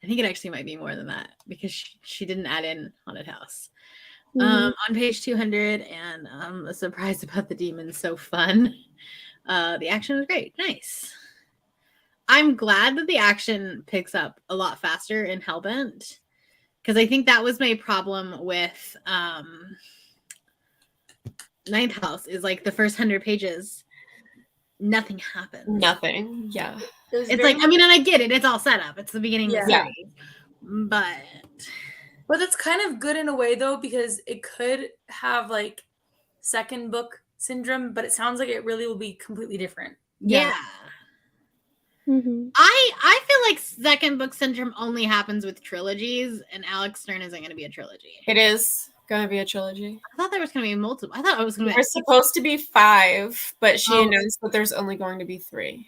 [SPEAKER 1] I think it actually might be more than that because she didn't add in Haunted House.
[SPEAKER 4] Mm-hmm.
[SPEAKER 1] On page 200, and a surprise about the demons. So fun. The action was great. Nice. I'm glad that the action picks up a lot faster in Hellbent because I think that was my problem with Ninth House is like the first 100 pages, nothing happens.
[SPEAKER 2] Nothing. Yeah.
[SPEAKER 1] It's like, I mean, and I get it. It's all set up. It's the beginning of the
[SPEAKER 2] Yeah.
[SPEAKER 1] series. But
[SPEAKER 3] that's kind of good in a way though, because it could have like second book syndrome, but it sounds like it really will be completely different.
[SPEAKER 1] yeah.
[SPEAKER 4] Mm-hmm.
[SPEAKER 1] I feel like second book syndrome only happens with trilogies, and Alex Stern isn't going to be a trilogy.
[SPEAKER 2] It is gonna be a trilogy.
[SPEAKER 1] I thought there was going to be multiple. I thought it was going to be.
[SPEAKER 2] There's supposed to be 5, but she announced that there's only going to be 3.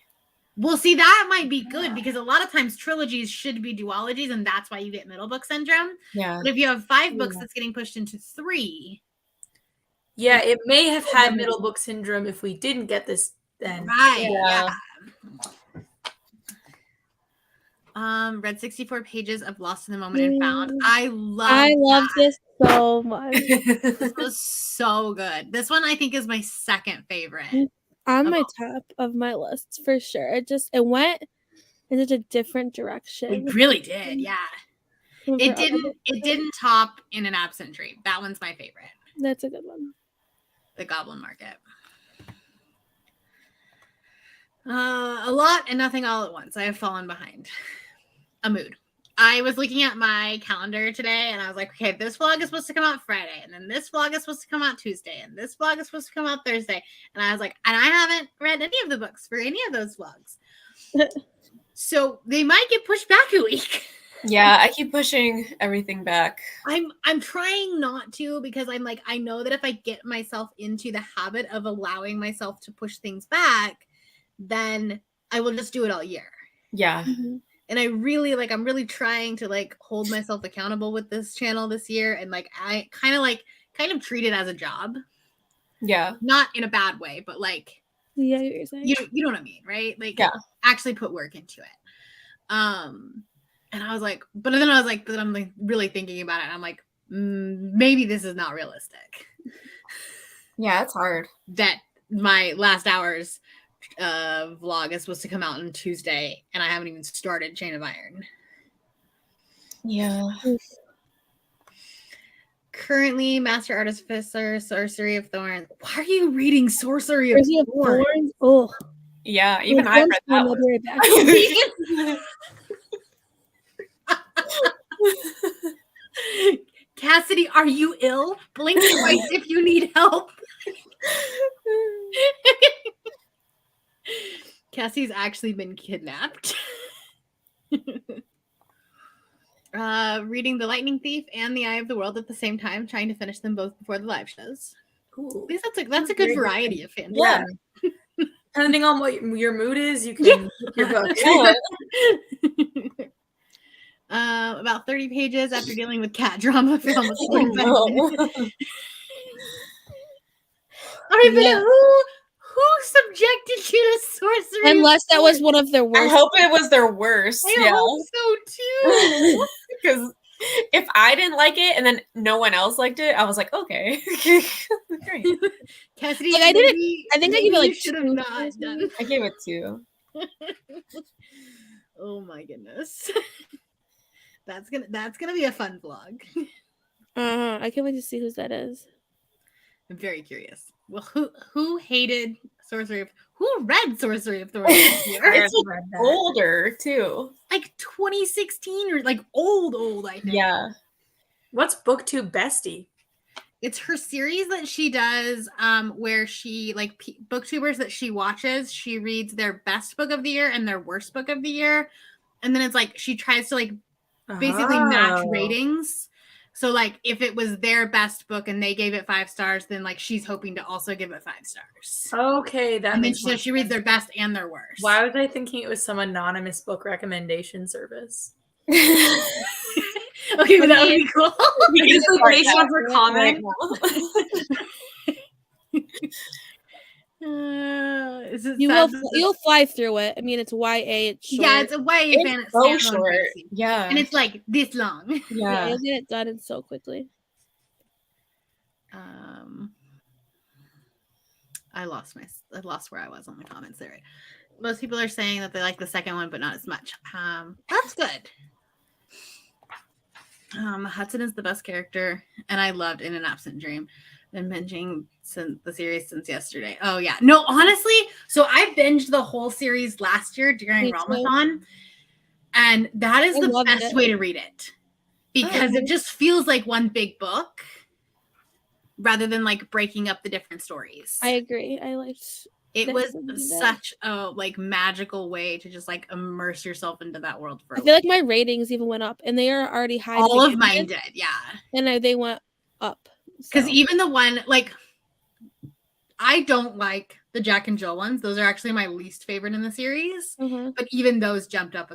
[SPEAKER 1] Well, see, that might be good because a lot of times trilogies should be duologies, and that's why you get middle book syndrome.
[SPEAKER 2] Yeah.
[SPEAKER 1] But if you have 5 books that's getting pushed into 3,
[SPEAKER 3] Yeah, it may have had middle book syndrome if we didn't get this then.
[SPEAKER 1] right?
[SPEAKER 2] Yeah.
[SPEAKER 1] Read 64 pages of Lost in the Moment and Found. I
[SPEAKER 4] love this so much.
[SPEAKER 1] This was so good. This one I think is my second favorite.
[SPEAKER 4] On my top of my list for sure. It went in such a different direction.
[SPEAKER 1] It really did, yeah. It didn't top In an Absent Dream. That one's my favorite.
[SPEAKER 4] That's a good one.
[SPEAKER 1] The Goblin Market. A lot and nothing all at once. I have fallen behind. A mood. I was looking at my calendar today and I was like, okay, this vlog is supposed to come out Friday, and then this vlog is supposed to come out Tuesday, and this vlog is supposed to come out Thursday. And I was like, and I haven't read any of the books for any of those vlogs. So they might get pushed back a week.
[SPEAKER 2] Yeah, I keep pushing everything back.
[SPEAKER 1] I'm trying not to because I'm like, I know that if I get myself into the habit of allowing myself to push things back, then I will just do it all year.
[SPEAKER 2] Yeah.
[SPEAKER 4] Mm-hmm.
[SPEAKER 1] And I really I'm really trying to like hold myself accountable with this channel this year, and like I kind of treat it as a job,
[SPEAKER 2] Yeah.
[SPEAKER 1] not in a bad way, but like
[SPEAKER 4] Yeah, you're saying.
[SPEAKER 1] you know what I mean, right? Like
[SPEAKER 2] Yeah.
[SPEAKER 1] actually put work into it. And I was like, but I'm like really thinking about it. And I'm like, maybe this is not realistic.
[SPEAKER 2] Yeah, it's hard.
[SPEAKER 1] That my last hours vlog is supposed to come out on Tuesday, and I haven't even started Chain of Iron.
[SPEAKER 2] Yeah.
[SPEAKER 1] Currently, Master Artificer, Sorcery of Thorns. Why are you reading Sorcery of Thorns?
[SPEAKER 4] Oh,
[SPEAKER 2] Yeah, even I read that
[SPEAKER 4] I'll
[SPEAKER 2] one.
[SPEAKER 4] be right back.
[SPEAKER 1] Cassidy, are you ill? Blink twice if you need help. Cassie's actually been kidnapped. Reading The Lightning Thief and The Eye of the World at the same time, trying to finish them both before the live shows.
[SPEAKER 3] Cool.
[SPEAKER 1] At least that's a good variety of fantasy.
[SPEAKER 3] Yeah. Depending on what your mood is, you can pick your book.
[SPEAKER 1] About 30 pages after dealing with cat drama for almost 45 minutes. Who subjected you to sorcery?
[SPEAKER 4] Unless that was one of their
[SPEAKER 2] I
[SPEAKER 4] worst.
[SPEAKER 2] hope it was their worst.
[SPEAKER 1] I hope so too.
[SPEAKER 2] Because if I didn't like it and then no one else liked it, I was like, okay. Great.
[SPEAKER 1] Cassidy,
[SPEAKER 4] Like, I think I gave it like
[SPEAKER 1] should have
[SPEAKER 4] 2
[SPEAKER 1] not done.
[SPEAKER 2] I gave it 2.
[SPEAKER 1] Oh my goodness. That's gonna be a fun vlog.
[SPEAKER 4] I can't wait to see whose that is.
[SPEAKER 1] I'm very curious. Well, who hated Sorcery of who read Sorcery of Thorns this year?
[SPEAKER 2] It's older too.
[SPEAKER 1] Like 2016 or like old, I think.
[SPEAKER 2] Yeah.
[SPEAKER 3] What's BookTube Bestie?
[SPEAKER 1] It's her series that she does where she like booktubers that she watches, she reads their best book of the year and their worst book of the year. And then it's like she tries to like basically match ratings. So like if it was their best book and they gave it 5 stars, then like she's hoping to also give it 5 stars.
[SPEAKER 3] Okay, that
[SPEAKER 1] and then
[SPEAKER 3] makes sense.
[SPEAKER 1] she reads their best and their worst.
[SPEAKER 3] Why was I thinking it was some anonymous book recommendation service?
[SPEAKER 1] Okay, but that would be cool.
[SPEAKER 3] Just like they should for comment.
[SPEAKER 4] You'll fly through it. I mean, it's YA. It's short.
[SPEAKER 1] Yeah, it's a YA fantasy.
[SPEAKER 2] So short. Yeah,
[SPEAKER 1] and it's like this long.
[SPEAKER 4] Yeah, you'll get it done so quickly.
[SPEAKER 1] I lost where I was on the comments there. Most people are saying that they like the second one, but not as much. That's good. Hudson is the best character, and I loved In an Absent Dream. Been binging the series since yesterday. Oh yeah, no, honestly, so I binged the whole series last year during Ramadan, and that is the best way to read it because it just feels like one big book rather than like breaking up the different stories.
[SPEAKER 4] I agree. I liked.
[SPEAKER 1] It was such a like magical way to just like immerse yourself into that world.
[SPEAKER 4] I feel like my ratings even went up, and they are already high.
[SPEAKER 1] All of mine did, yeah.
[SPEAKER 4] And they went up
[SPEAKER 1] because even the one like I don't like the Jack and Jill ones; those are actually my least favorite in the series.
[SPEAKER 4] Mm-hmm.
[SPEAKER 1] But even those jumped up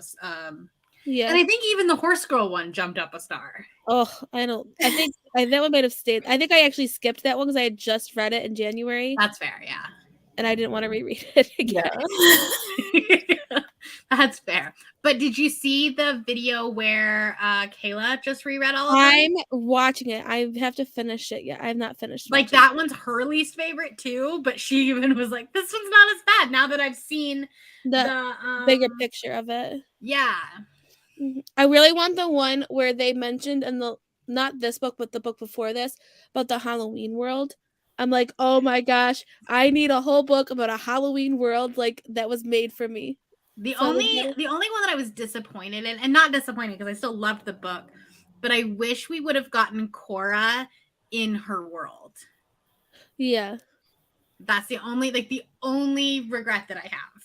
[SPEAKER 4] yeah,
[SPEAKER 1] and I think even the Horse Girl one jumped up a star.
[SPEAKER 4] Oh, I don't. I think that one might have stayed. I think I actually skipped that one because I had just read it in January.
[SPEAKER 1] That's fair, yeah.
[SPEAKER 4] And I didn't want to reread it again.
[SPEAKER 1] Yeah. That's fair. But did you see the video where Kayla just reread all of them?
[SPEAKER 4] I'm watching it. I have to finish it yet. I have not finished.
[SPEAKER 1] Like that one's her least favorite too, but she even was like, "This one's not as bad now that I've seen
[SPEAKER 4] the bigger picture of it."
[SPEAKER 1] Yeah.
[SPEAKER 4] I really want the one where they mentioned in the not this book, but the book before this about the Halloween world. I'm like, oh my gosh, I need a whole book about a Halloween world like that was made for me.
[SPEAKER 1] The only one that I was disappointed in, and not disappointed because I still loved the book, but I wish we would have gotten Cora in her world.
[SPEAKER 4] Yeah.
[SPEAKER 1] That's the only regret that I have.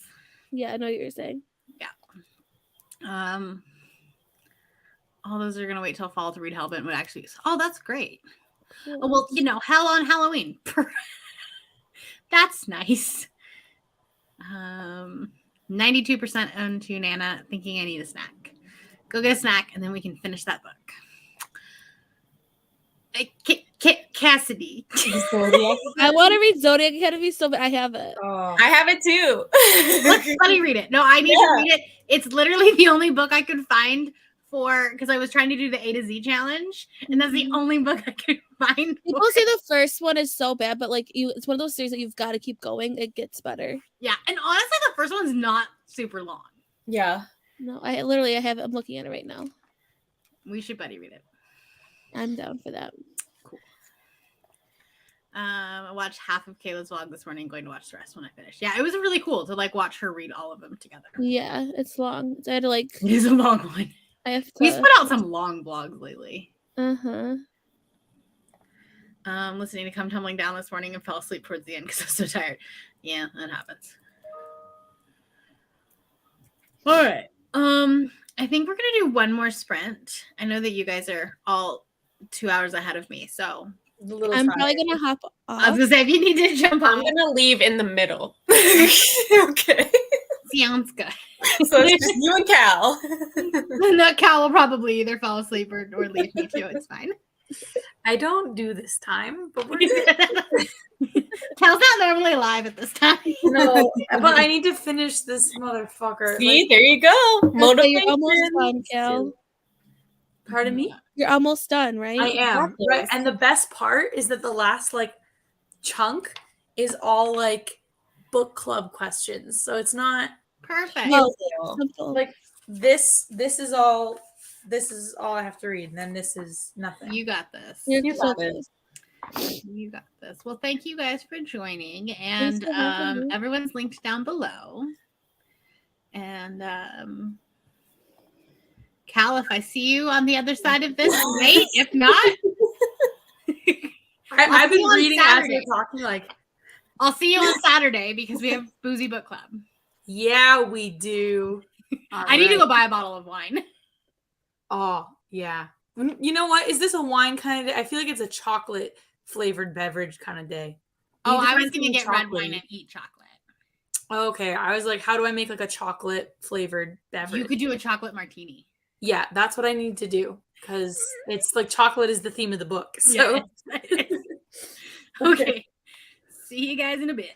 [SPEAKER 4] Yeah, I know what you're saying.
[SPEAKER 1] Yeah. All those are gonna wait till fall to read Hellbent would actually. Oh, that's great. Cool. Oh, well, Hell on Halloween. That's nice. 92% owned to Nana, thinking I need a snack. Go get a snack, and then we can finish that book. Cassidy.
[SPEAKER 4] I want to read Zodiac Academy so bad. I have it.
[SPEAKER 3] Oh.
[SPEAKER 2] I have it too.
[SPEAKER 1] Let me read it. No, I need to read it. It's literally the only book I could find because I was trying to do the A to Z challenge, and that's the only book I could find.
[SPEAKER 4] People say the first one is so bad, but like it's one of those series that you've got to keep going. It gets better.
[SPEAKER 1] Yeah, and honestly, the first one's not super long.
[SPEAKER 2] Yeah.
[SPEAKER 4] No, I have it. I'm looking at it right now.
[SPEAKER 1] We should buddy read it.
[SPEAKER 4] I'm down for that.
[SPEAKER 1] Cool. I watched half of Kayla's vlog this morning. Going to watch the rest when I finish. Yeah, it was really cool to like watch her read all of them together.
[SPEAKER 4] Yeah, it's long. I had to like.
[SPEAKER 1] It is a long one.
[SPEAKER 4] I have to.
[SPEAKER 1] He's put out some long vlogs lately. Listening to Come Tumbling Down this morning and fell asleep towards the end because I was so tired. Yeah, that happens. All right. I think we're gonna do one more sprint. I know that you guys are all 2 hours ahead of me, so
[SPEAKER 4] I'm probably gonna hop off.
[SPEAKER 1] I was gonna say if you need to jump
[SPEAKER 2] I'm
[SPEAKER 1] on,
[SPEAKER 2] gonna leave in the middle. Okay.
[SPEAKER 1] sounds good.
[SPEAKER 2] So it's just you and Cal.
[SPEAKER 1] No, Cal will probably either fall asleep or leave me too. It's fine.
[SPEAKER 3] I don't do this time, but we're good.
[SPEAKER 1] Cal's not normally live at this time.
[SPEAKER 3] No, but I need to finish this motherfucker.
[SPEAKER 2] See, there you go.
[SPEAKER 4] Okay, you're
[SPEAKER 2] Motivation.
[SPEAKER 4] almost done, Cal.
[SPEAKER 3] Pardon me?
[SPEAKER 4] You're almost done, right?
[SPEAKER 3] I am. Right. And the best part is that the last like chunk is all like book club questions. So it's not
[SPEAKER 1] Perfect.
[SPEAKER 4] No,
[SPEAKER 2] Simple.
[SPEAKER 3] like this is all I have to read, and then this is nothing.
[SPEAKER 1] You got this.
[SPEAKER 4] You're
[SPEAKER 2] You
[SPEAKER 4] so
[SPEAKER 2] got it.
[SPEAKER 4] close.
[SPEAKER 1] You got this. Well, thank you guys for joining, and
[SPEAKER 4] for having me.
[SPEAKER 1] everyone's linked down below. And Cal, if I see you on the other side of this, great. If not,
[SPEAKER 3] I've been
[SPEAKER 1] see you on
[SPEAKER 3] reading as
[SPEAKER 1] Saturday.
[SPEAKER 3] you're talking, like,
[SPEAKER 1] I'll see you on Saturday because we have Boozy Book Club.
[SPEAKER 3] yeah, we do.
[SPEAKER 1] I need to go buy a bottle of wine.
[SPEAKER 3] Oh, yeah. You know what? Is this a wine kind of day? I feel like it's a chocolate flavored beverage kind of day.
[SPEAKER 1] Oh,
[SPEAKER 3] You need
[SPEAKER 1] I was
[SPEAKER 3] find
[SPEAKER 1] going to
[SPEAKER 3] something
[SPEAKER 1] get red wine
[SPEAKER 3] chocolatey.
[SPEAKER 1] and eat chocolate.
[SPEAKER 3] Okay, I was like, how do I make like a chocolate flavored beverage?
[SPEAKER 1] You could do a chocolate martini.
[SPEAKER 3] Yeah, that's what I need to do because it's like chocolate is the theme of the book. So
[SPEAKER 1] Yeah. Okay. See you guys in a bit.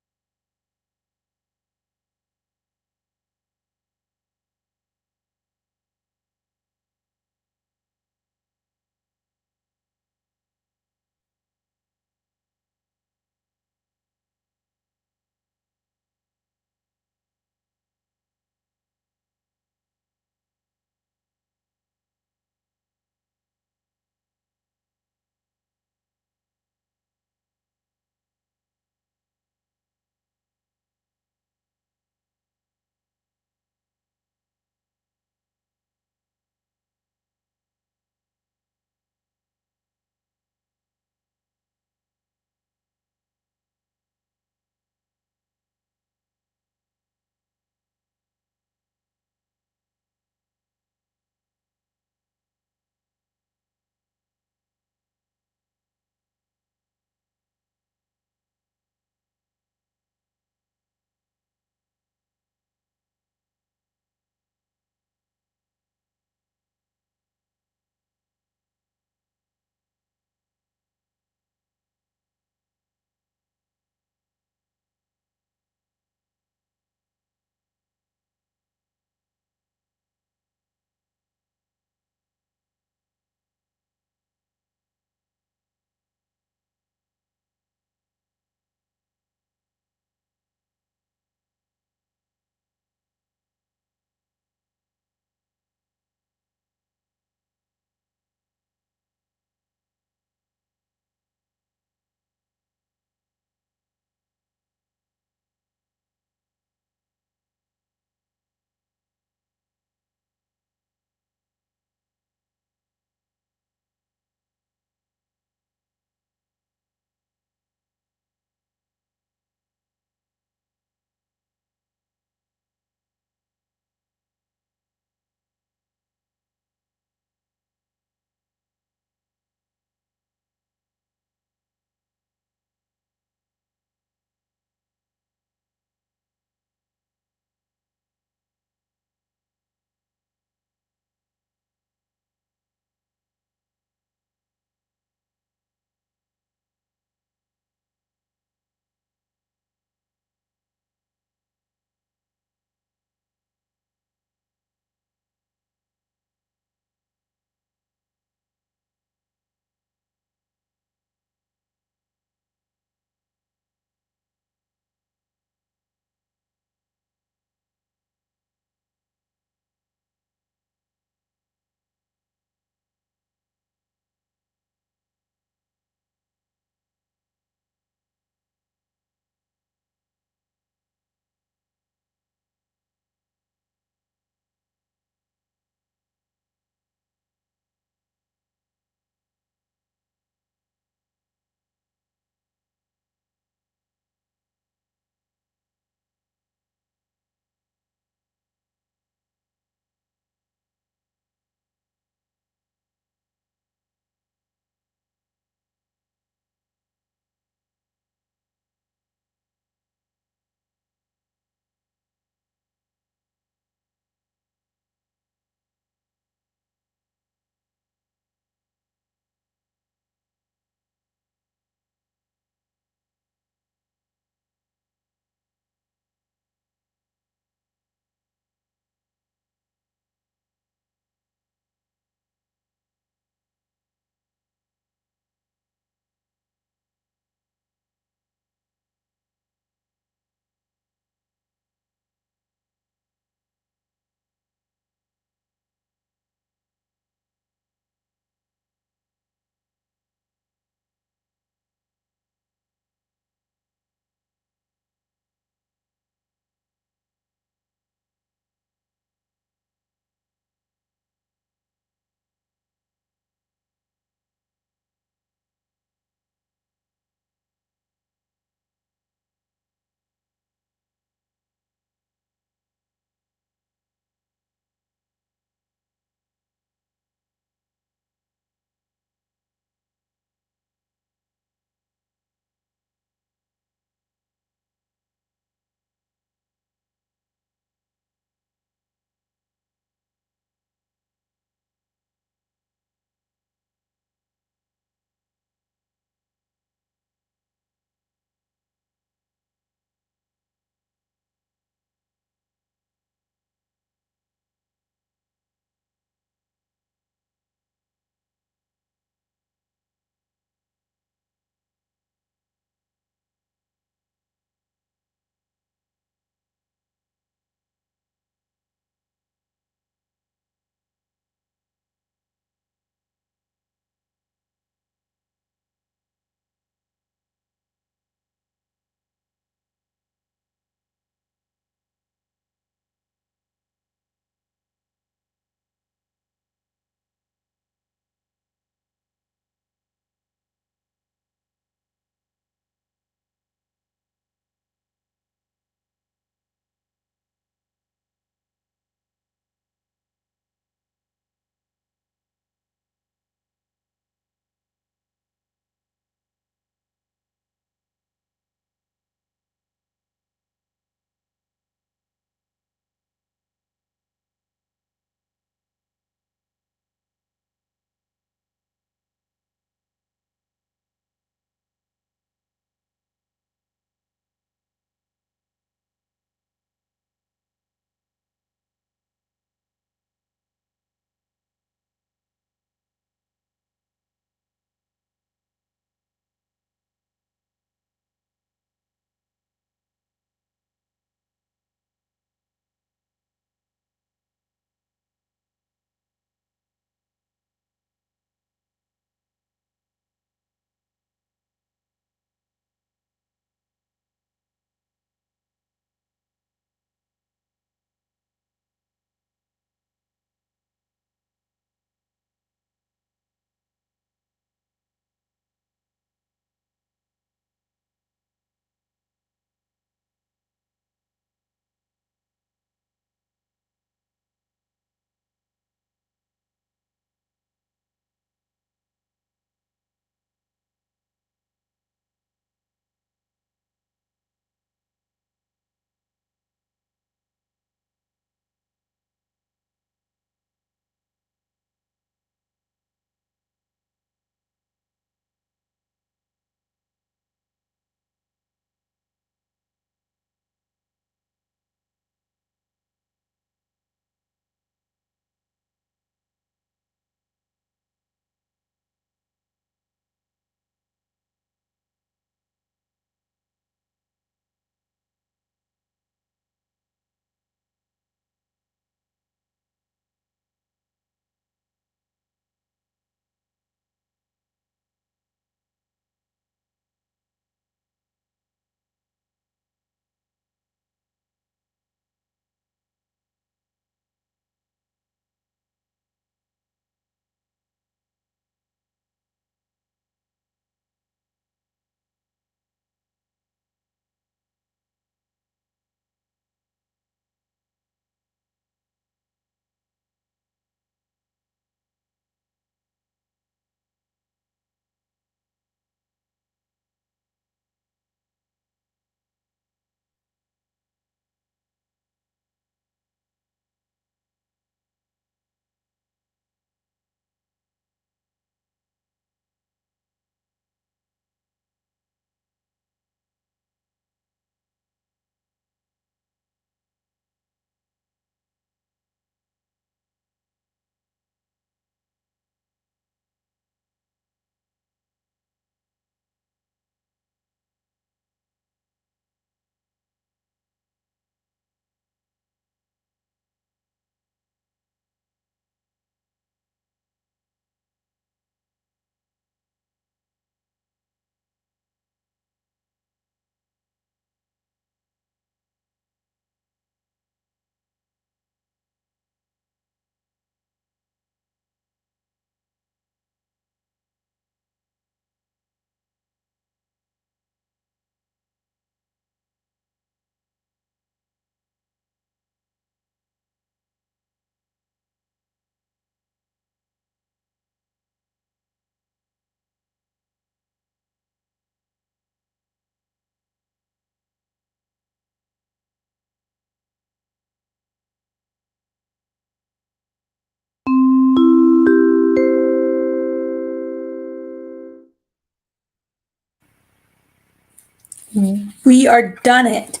[SPEAKER 3] We are done it.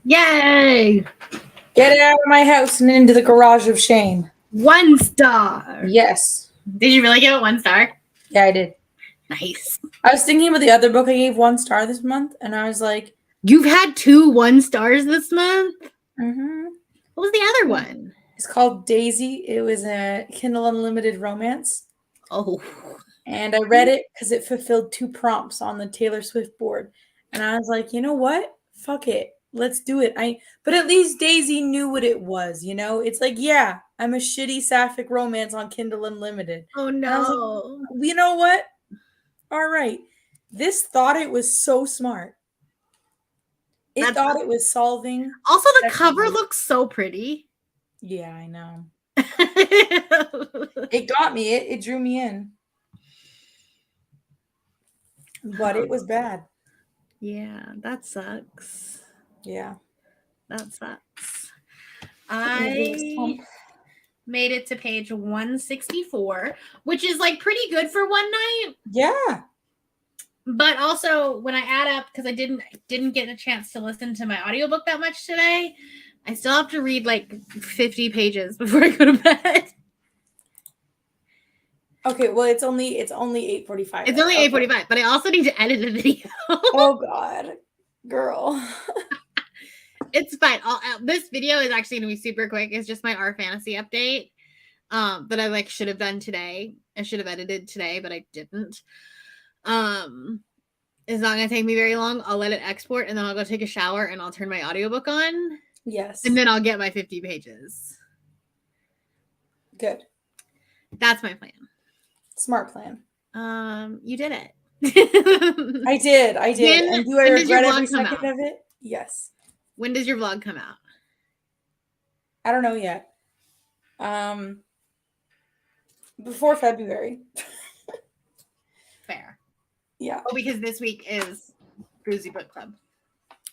[SPEAKER 1] Yay!
[SPEAKER 3] Get it out of my house and into the garage of shame.
[SPEAKER 1] 1 star.
[SPEAKER 3] Yes.
[SPEAKER 1] Did you really give it 1 star?
[SPEAKER 3] Yeah, I did.
[SPEAKER 1] Nice.
[SPEAKER 3] I was thinking about the other book I gave 1 star this month, and I was like,
[SPEAKER 1] You've had 2 1 stars this month?
[SPEAKER 3] mm-hmm.
[SPEAKER 1] What was the other one?
[SPEAKER 3] It's called Daisy. It was a Kindle Unlimited romance.
[SPEAKER 1] Oh.
[SPEAKER 3] And I read it because it fulfilled 2 prompts on the Taylor Swift board. And I was like, you know what? Fuck it. Let's do it. But at least Daisy knew what it was, you know? It's like, yeah, I'm a shitty sapphic romance on Kindle Unlimited.
[SPEAKER 1] Oh
[SPEAKER 3] And I was
[SPEAKER 1] no.
[SPEAKER 3] like, you know what? All right. This thought it was so smart. It thought it was solving.
[SPEAKER 1] Also, the cover looks so pretty.
[SPEAKER 3] Yeah, I know. It got me. It drew me in. But it was bad.
[SPEAKER 1] Yeah, that sucks.
[SPEAKER 3] Yeah.
[SPEAKER 1] That sucks. I made it to page 164, which is like pretty good for one night.
[SPEAKER 3] Yeah.
[SPEAKER 1] But also when I add up, because I didn't get a chance to listen to my audiobook that much today, I still have to read like 50 pages before I go to bed.
[SPEAKER 3] Okay, well it's only 8:45.
[SPEAKER 1] It's only 8:45, but I also need to edit a video.
[SPEAKER 3] Oh God, girl.
[SPEAKER 1] It's fine. This video is actually gonna be super quick. It's just my R Fantasy update that I like should have done today. I should have edited today, but I didn't. It's not gonna take me very long. I'll let it export and then I'll go take a shower and I'll turn my audiobook on.
[SPEAKER 3] Yes.
[SPEAKER 1] And then I'll get my 50 pages.
[SPEAKER 3] Good.
[SPEAKER 1] That's my plan.
[SPEAKER 3] Smart plan.
[SPEAKER 1] You did it.
[SPEAKER 3] I did. And do I regret every second of it? Yes.
[SPEAKER 1] When does your vlog come out?
[SPEAKER 3] I don't know yet. Before February.
[SPEAKER 1] Fair.
[SPEAKER 3] Yeah.
[SPEAKER 1] Oh, because this week is Boozy Book Club.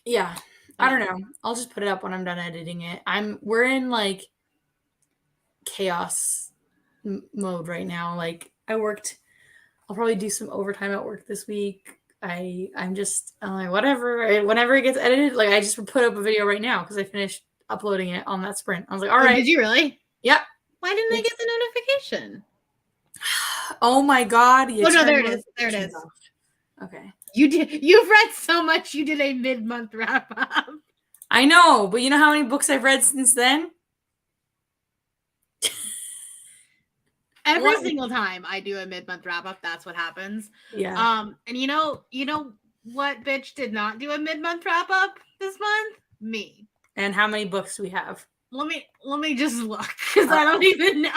[SPEAKER 3] Yeah. I don't know. I'll just put it up when I'm done editing it. We're in like chaos mode right now. Like I'll probably do some overtime at work this week. I'm like, whatever. Whenever it gets edited, like I just put up a video right now because I finished uploading it on that sprint. I was like, all right.
[SPEAKER 1] Did you really?
[SPEAKER 3] Yep.
[SPEAKER 1] Why didn't I get the notification?
[SPEAKER 3] Oh my God.
[SPEAKER 1] Oh no, there it is. There it is.
[SPEAKER 3] Off. Okay.
[SPEAKER 1] You've read so much, you did a mid-month wrap up.
[SPEAKER 3] I know, but you know how many books I've read since then?
[SPEAKER 1] Every single time I do a mid-month wrap up, that's what happens.
[SPEAKER 3] Yeah.
[SPEAKER 1] And you know what bitch did not do a mid-month wrap up this month? Me.
[SPEAKER 3] And how many books do we have?
[SPEAKER 1] Let me just look because I don't even know.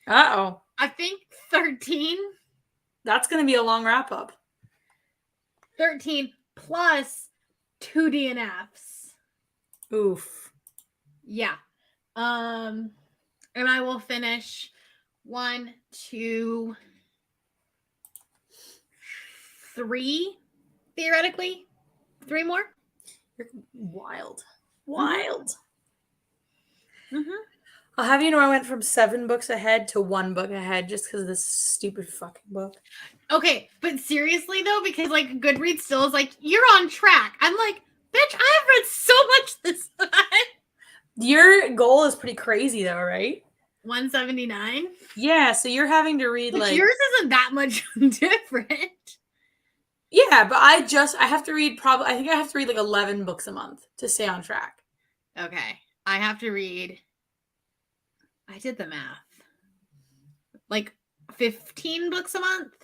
[SPEAKER 3] Uh-oh.
[SPEAKER 1] I think 13.
[SPEAKER 3] That's gonna be a long wrap up.
[SPEAKER 1] 13 plus 2 DNFs.
[SPEAKER 3] Oof.
[SPEAKER 1] Yeah. And I will finish 1, 2, 3, theoretically. 3 more.
[SPEAKER 3] You're wild. Wild.
[SPEAKER 1] Mm-hmm.
[SPEAKER 3] I'll have you know I went from 7 books ahead to 1 book ahead just because of this stupid fucking book.
[SPEAKER 1] Okay, but seriously though, because like Goodreads still is like, you're on track. I'm like, bitch, I've read so much this time.
[SPEAKER 3] Your goal is pretty crazy though, right?
[SPEAKER 1] 179.
[SPEAKER 3] Yeah, so you're having to read
[SPEAKER 1] But yours isn't that much different.
[SPEAKER 3] Yeah, but I have to read I think I have to read like 11 books a month to stay on track.
[SPEAKER 1] Okay. I have to read, I did the math, like 15 books a month.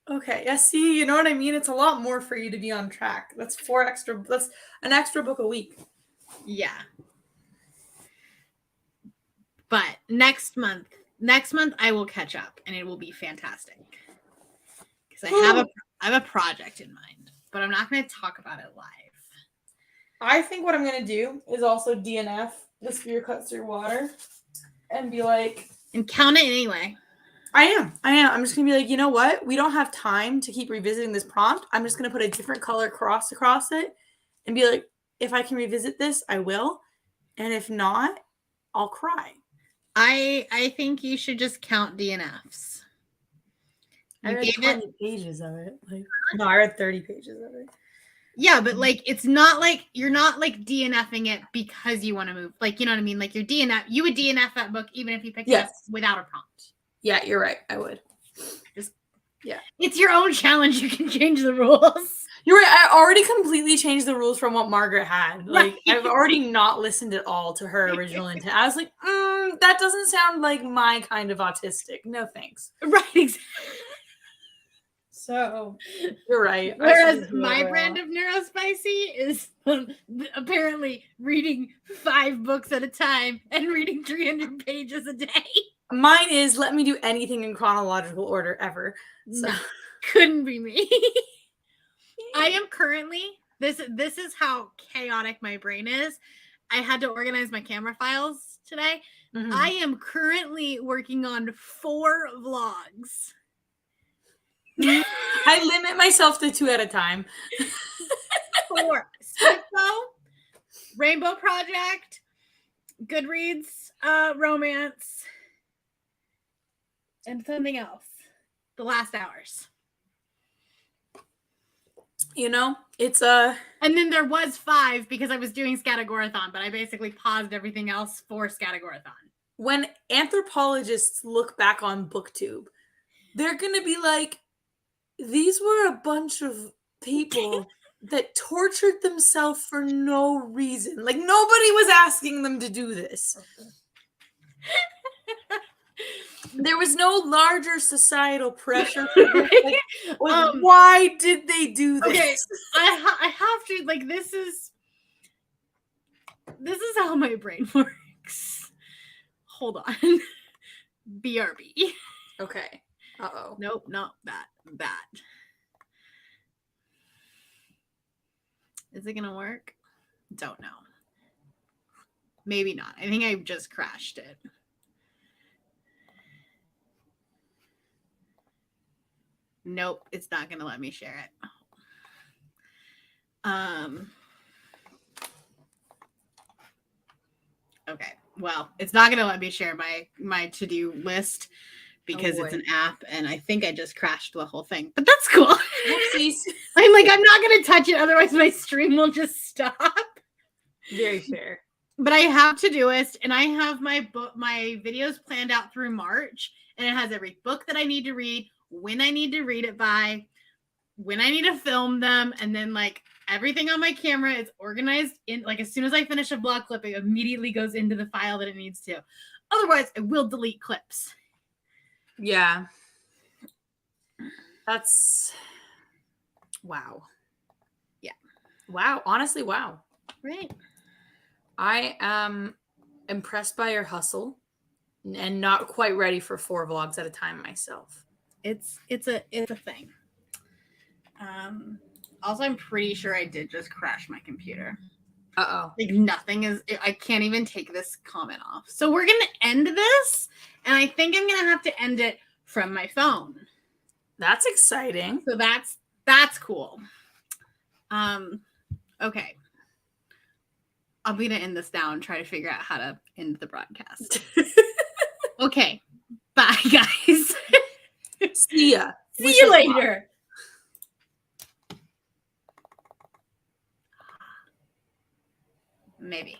[SPEAKER 3] Okay, yeah, see, you know what I mean? It's a lot more for you to be on track. That's an extra book a week.
[SPEAKER 1] Yeah. But next month I will catch up and it will be fantastic. Because I have a project in mind, but I'm not going to talk about it live.
[SPEAKER 3] I think what I'm going to do is also DNF The Spear Cuts Through Water and be like...
[SPEAKER 1] And count it anyway.
[SPEAKER 3] I am. I'm just going to be like, you know what? We don't have time to keep revisiting this prompt. I'm just going to put a different color cross across it and be like, if I can revisit this, I will. And if not, I'll cry.
[SPEAKER 1] I think you should just count DNFs.
[SPEAKER 3] I
[SPEAKER 1] You
[SPEAKER 3] read
[SPEAKER 1] gave
[SPEAKER 3] 20
[SPEAKER 1] it.
[SPEAKER 3] pages of it. Like, no, I read 30 pages of it.
[SPEAKER 1] Yeah, but like it's not like you're not like DNFing it because you want to move. Like, you know what I mean? Like you're DNF, you would DNF that book even if you picked it up
[SPEAKER 3] Yes.
[SPEAKER 1] without a prompt.
[SPEAKER 3] Yeah, you're right. I would.
[SPEAKER 1] It's your own challenge. You can change the rules.
[SPEAKER 3] You're right. I already completely changed the rules from what Margaret had. Like,
[SPEAKER 1] Right.
[SPEAKER 3] I've already not listened at all to her original intent. I was like, that doesn't sound like my kind of autistic. No thanks.
[SPEAKER 1] Right, exactly.
[SPEAKER 3] So, you're right.
[SPEAKER 1] Whereas my brand of neurospicy is apparently reading 5 books at a time and reading 300 pages a day.
[SPEAKER 3] Mine is let me do anything in chronological order ever. So.
[SPEAKER 1] No, couldn't be me. I am currently this is how chaotic my brain is. I had to organize my camera files today.
[SPEAKER 3] Mhm.
[SPEAKER 1] I am currently working on 4 vlogs.
[SPEAKER 3] I limit myself to 2 at a time.
[SPEAKER 1] 4. Schizo, Rainbow Project, Goodreads, romance, and something else. The Last Hours.
[SPEAKER 3] You know, it's
[SPEAKER 1] And then there was 5 because I was doing Scatagorathon, but I basically paused everything else for Scatagorathon.
[SPEAKER 3] when anthropologists look back on BookTube, they're gonna be like, these were a bunch of people that tortured themselves for no reason. Like, nobody was asking them to do this. There was no larger societal pressure for this. Like, why did they do this?
[SPEAKER 1] Okay, I have to, like, this is how my brain works. Hold on. BRB.
[SPEAKER 3] Okay. Uh-oh.
[SPEAKER 1] Nope, not that. That. Is it gonna work? Don't know. Maybe not. I think I just crashed it. Nope, it's not gonna let me share it. Okay. Well, it's not gonna let me share my to-do list because it's an app, and I think I just crashed the whole thing. But that's cool.
[SPEAKER 3] Whoopsies.
[SPEAKER 1] I'm like, I'm not gonna touch it, otherwise my stream will just stop.
[SPEAKER 3] Very fair.
[SPEAKER 1] But I have Todoist, and I have my videos planned out through March, and it has every book that I need to read, when I need to read it by, when I need to film them, and then like everything on my camera is organized in, like, as soon as I finish a vlog clip, it immediately goes into the file that it needs to. Otherwise, I will delete clips.
[SPEAKER 3] Yeah. That's wow.
[SPEAKER 1] Yeah.
[SPEAKER 3] Wow. Honestly, wow.
[SPEAKER 1] Right.
[SPEAKER 3] I am impressed by your hustle and not quite ready for 4 vlogs at a time myself.
[SPEAKER 1] It's a thing. Also, I'm pretty sure I did just crash my computer.
[SPEAKER 3] Uh-oh.
[SPEAKER 1] Like, nothing is, I can't even take this comment off. So we're going to end this, and I think I'm going to have to end it from my phone.
[SPEAKER 3] That's exciting.
[SPEAKER 1] So that's cool. Okay. I'm going to end this now and try to figure out how to end the broadcast. Okay. Bye, guys.
[SPEAKER 3] See ya.
[SPEAKER 1] See you later. Maybe.